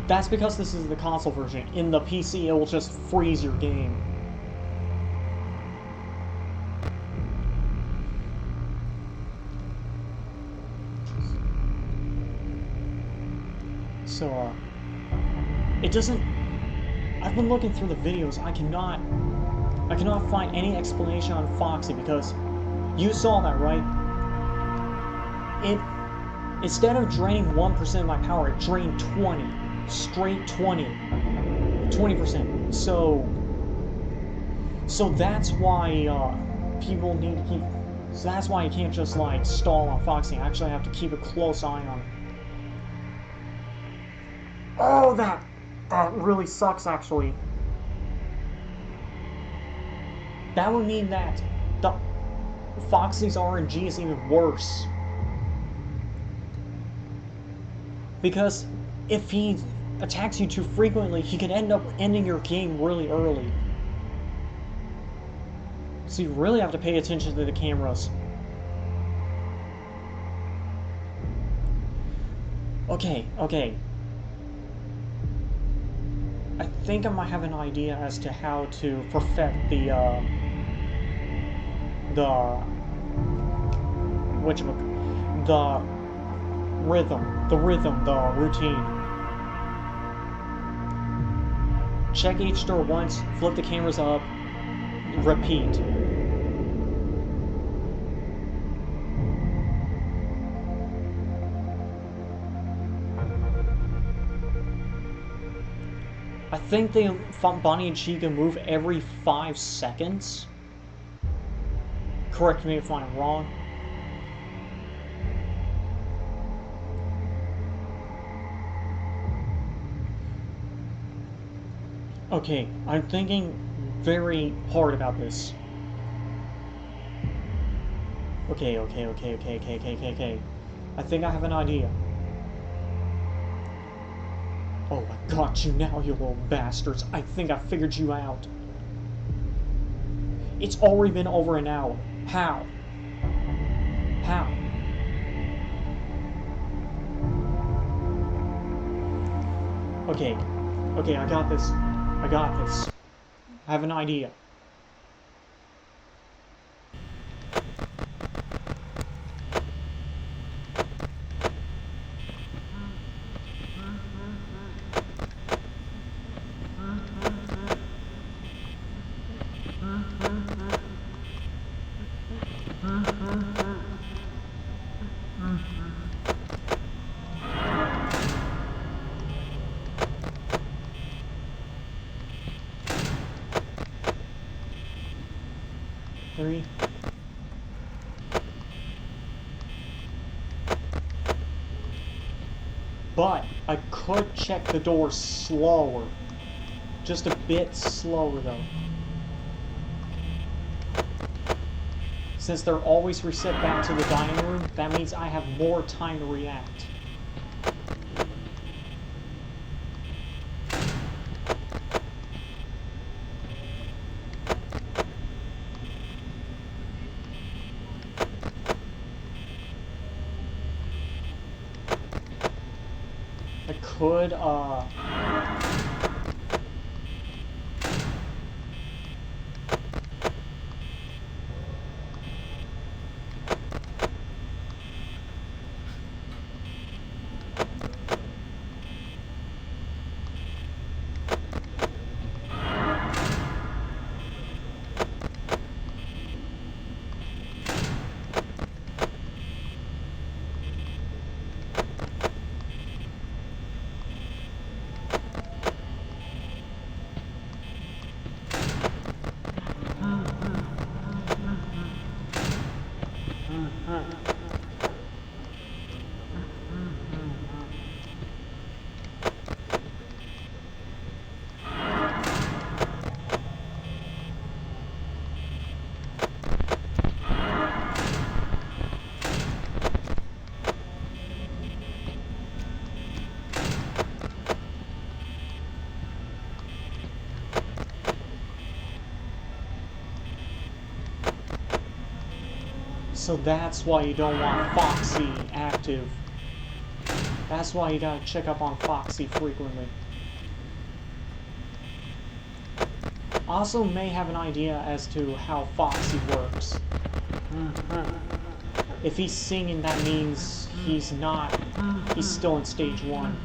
That's because this is the console version. In the PC, it will just freeze your game. So, it doesn't... I've been looking through the videos. I cannot find any explanation on Foxy because you saw that, right? Instead of draining 1% of my power, it drained 20. Straight 20%. So that's why people need to keep. So that's why you can't just like stall on Foxy. You actually have to keep a close eye on. Oh, that really sucks. Actually, that would mean that the Foxy's RNG is even worse. Because if he attacks you too frequently, he could end up ending your game really early. So you really have to pay attention to the cameras. Okay. I think I might have an idea as to how to perfect the rhythm, the routine. Check each door once, flip the cameras up, repeat. I think Bonnie and Chica move every 5 seconds. Correct me if I'm wrong. Okay, I'm thinking very hard about this. Okay. I think I have an idea. Oh, I got you now, you little bastards. I think I figured you out. It's already been over an hour. How? Okay, I got this. I have an idea. Three. But I could check the door slower. Just a bit slower though. Since they're always reset back to the dining room, that means I have more time to react. I could, So that's why you don't want Foxy active. That's why you gotta check up on Foxy frequently. Also may have an idea as to how Foxy works. If he's singing, that means he's still in stage 1.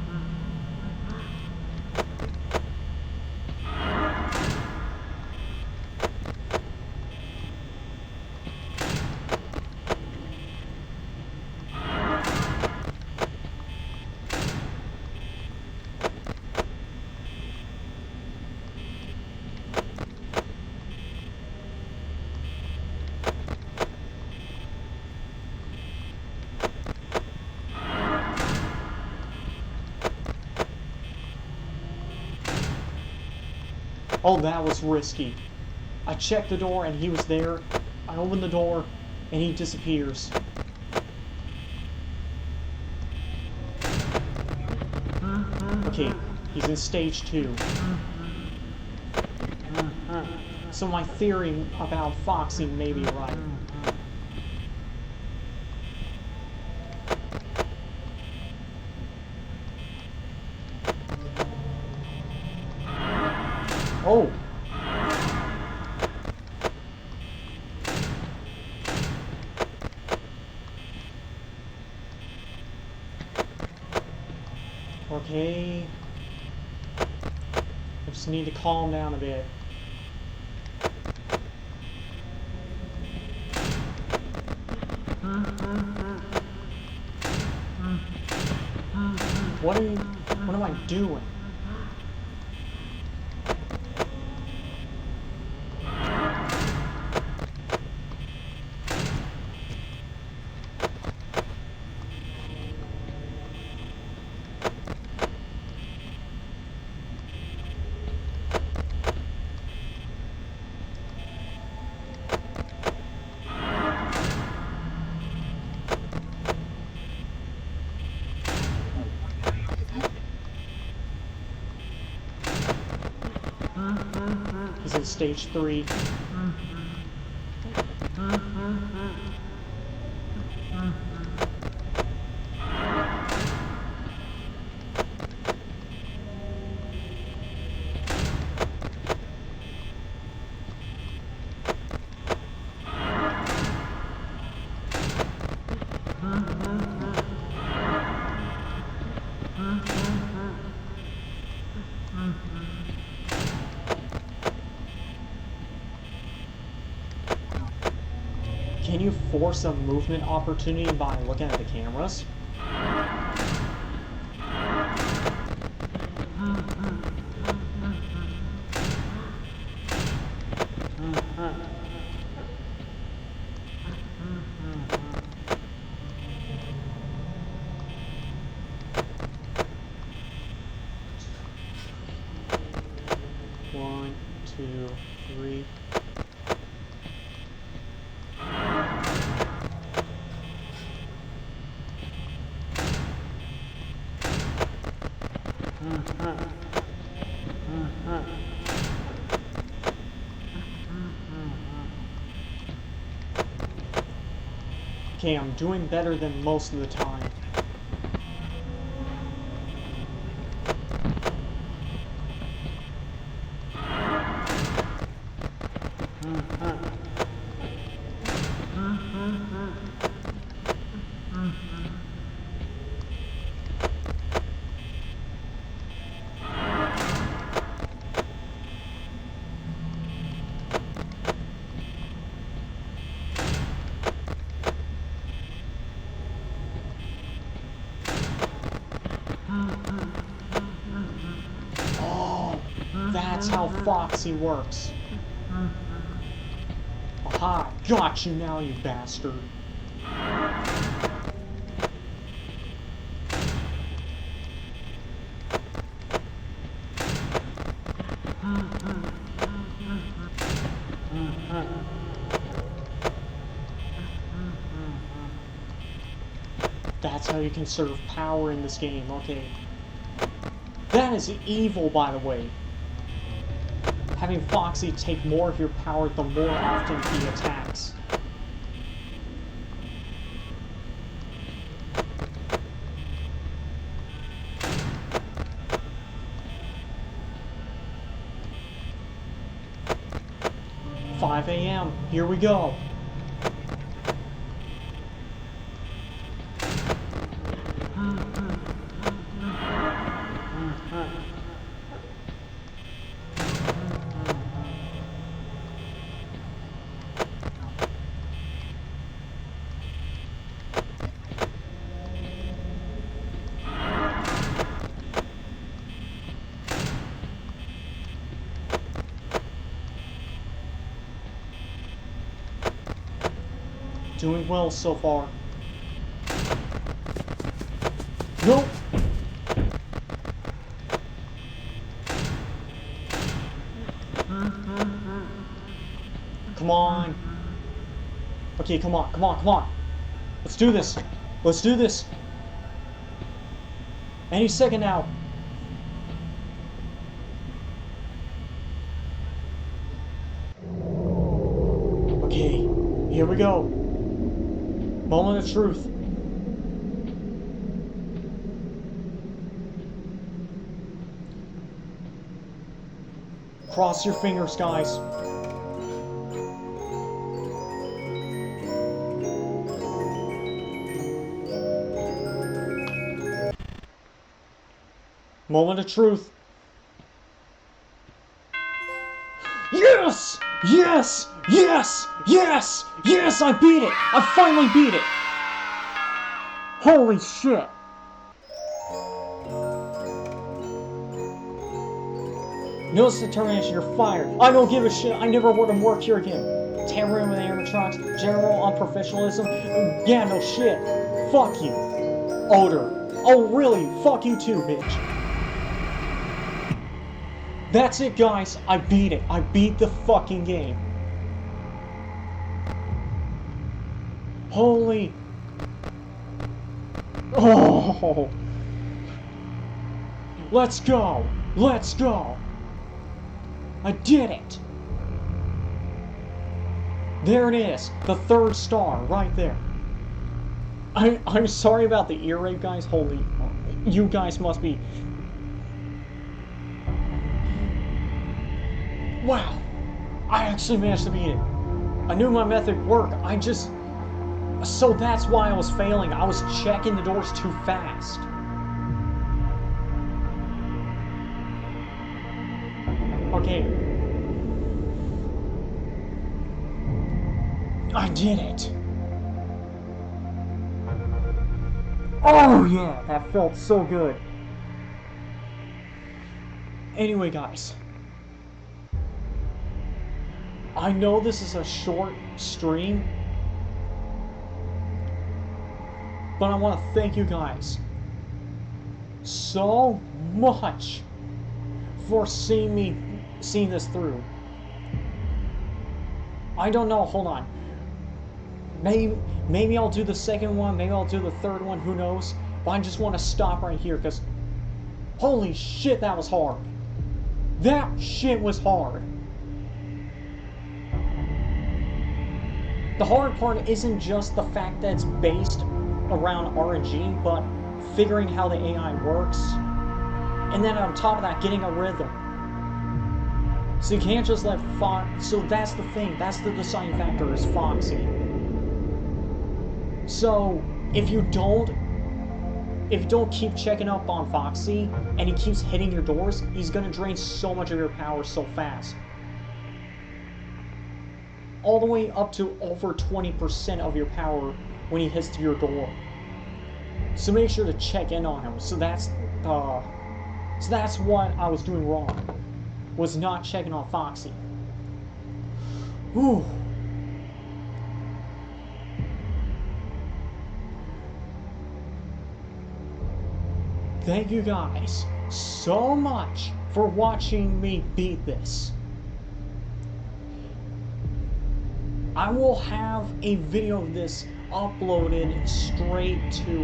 Oh, that was risky. I checked the door and he was there. I opened the door and he disappears. Okay, he's in stage 2. So my theory about Foxy may be right. Oh! Okay. I just need to calm down a bit. What am I doing? He's in stage 3. Can you force a movement opportunity by looking at the cameras? One, two, three. Okay, I'm doing better than most of the time. Oh, that's how Foxy works. Aha, got you now, you bastard. That's how you conserve power in this game, okay. That is evil, by the way. Having Foxy take more of your power the more often he attacks. 5 a.m. Here we go. Doing well so far. Nope. Come on. Okay, come on, come on, come on. Let's do this. Let's do this. Any second now. Okay, here we go. Moment of truth. Cross your fingers, guys. Moment of truth. Yes! Yes! Yes! Yes! Yes! I beat it! I finally beat it! Holy shit! Notice the termination, you're fired. I don't give a shit, I never want to work here again. Tampering with animatronics, general unprofessionalism. Yeah, no shit. Fuck you. Odor. Oh, really? Fuck you too, bitch. That's it, guys. I beat it. I beat the fucking game. Holy... Oh! Let's go! Let's go! I did it! There it is! The 3rd star, right there. I'm sorry about the ear rape, guys. Holy... You guys must be... Wow! I actually managed to beat it. I knew my method worked. I just... So that's why I was failing. I was checking the doors too fast. Okay. I did it. Oh yeah, that felt so good. Anyway, guys. I know this is a short stream, but I want to thank you guys so much for seeing this through. I don't know, hold on. Maybe I'll do the second one, maybe I'll do the third one, who knows? But I just want to stop right here, because holy shit, that was hard. That shit was hard. The hard part isn't just the fact that it's based around RNG, but figuring how the AI works. And then on top of that, getting a rhythm. So you can't just let Fox... So that's the thing. That's the deciding factor, is Foxy. So, if you don't keep checking up on Foxy, and he keeps hitting your doors, he's gonna drain so much of your power so fast. All the way up to over 20% of your power when he hits your door. So make sure to check in on him. So that's what I was doing wrong. Was not checking on Foxy. Whew. Thank you guys so much for watching me beat this. I will have a video of this uploaded straight to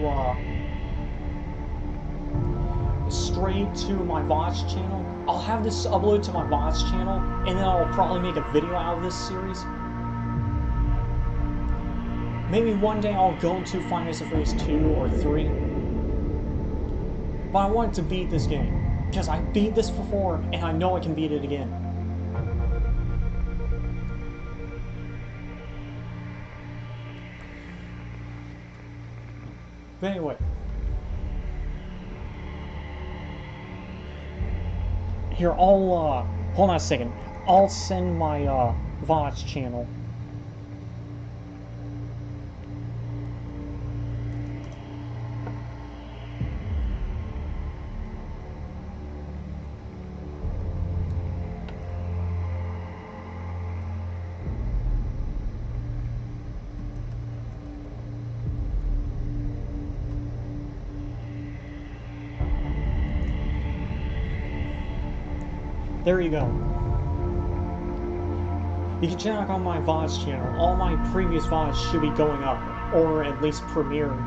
my VODS channel. I'll have this uploaded to my VODS channel, and then I'll probably make a video out of this series. Maybe one day I'll go to Final Fantasy 2 or 3. But I wanted to beat this game, because I beat this before, and I know I can beat it again. But anyway. Here, I'll, hold on a second. I'll send my, VODS channel. There you go. You can check out my VODS channel. All my previous VODs should be going up, or at least premiering.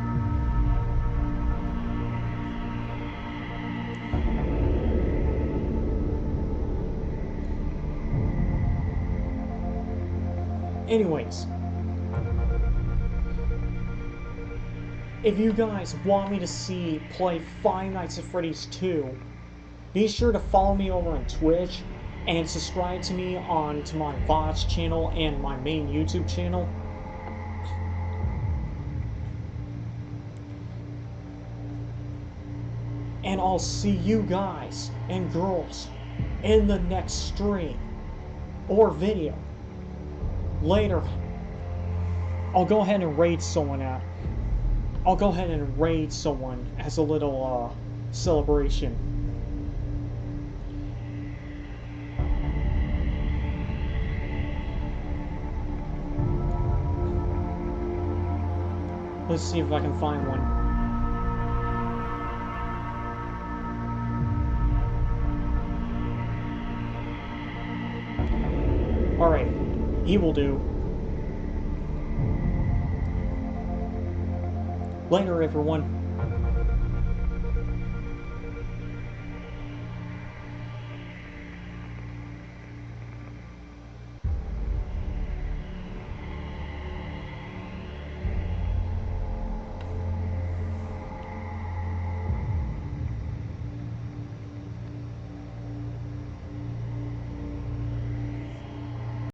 Anyways, if you guys want me to play Five Nights at Freddy's 2, be sure to follow me over on Twitch and subscribe to me to my VODS channel and my main YouTube channel. And I'll see you guys and girls in the next stream or video. Later, I'll go ahead and raid someone out. I'll go ahead and raid someone as a little celebration. Let's see if I can find one. Alright, he will do. Later, everyone.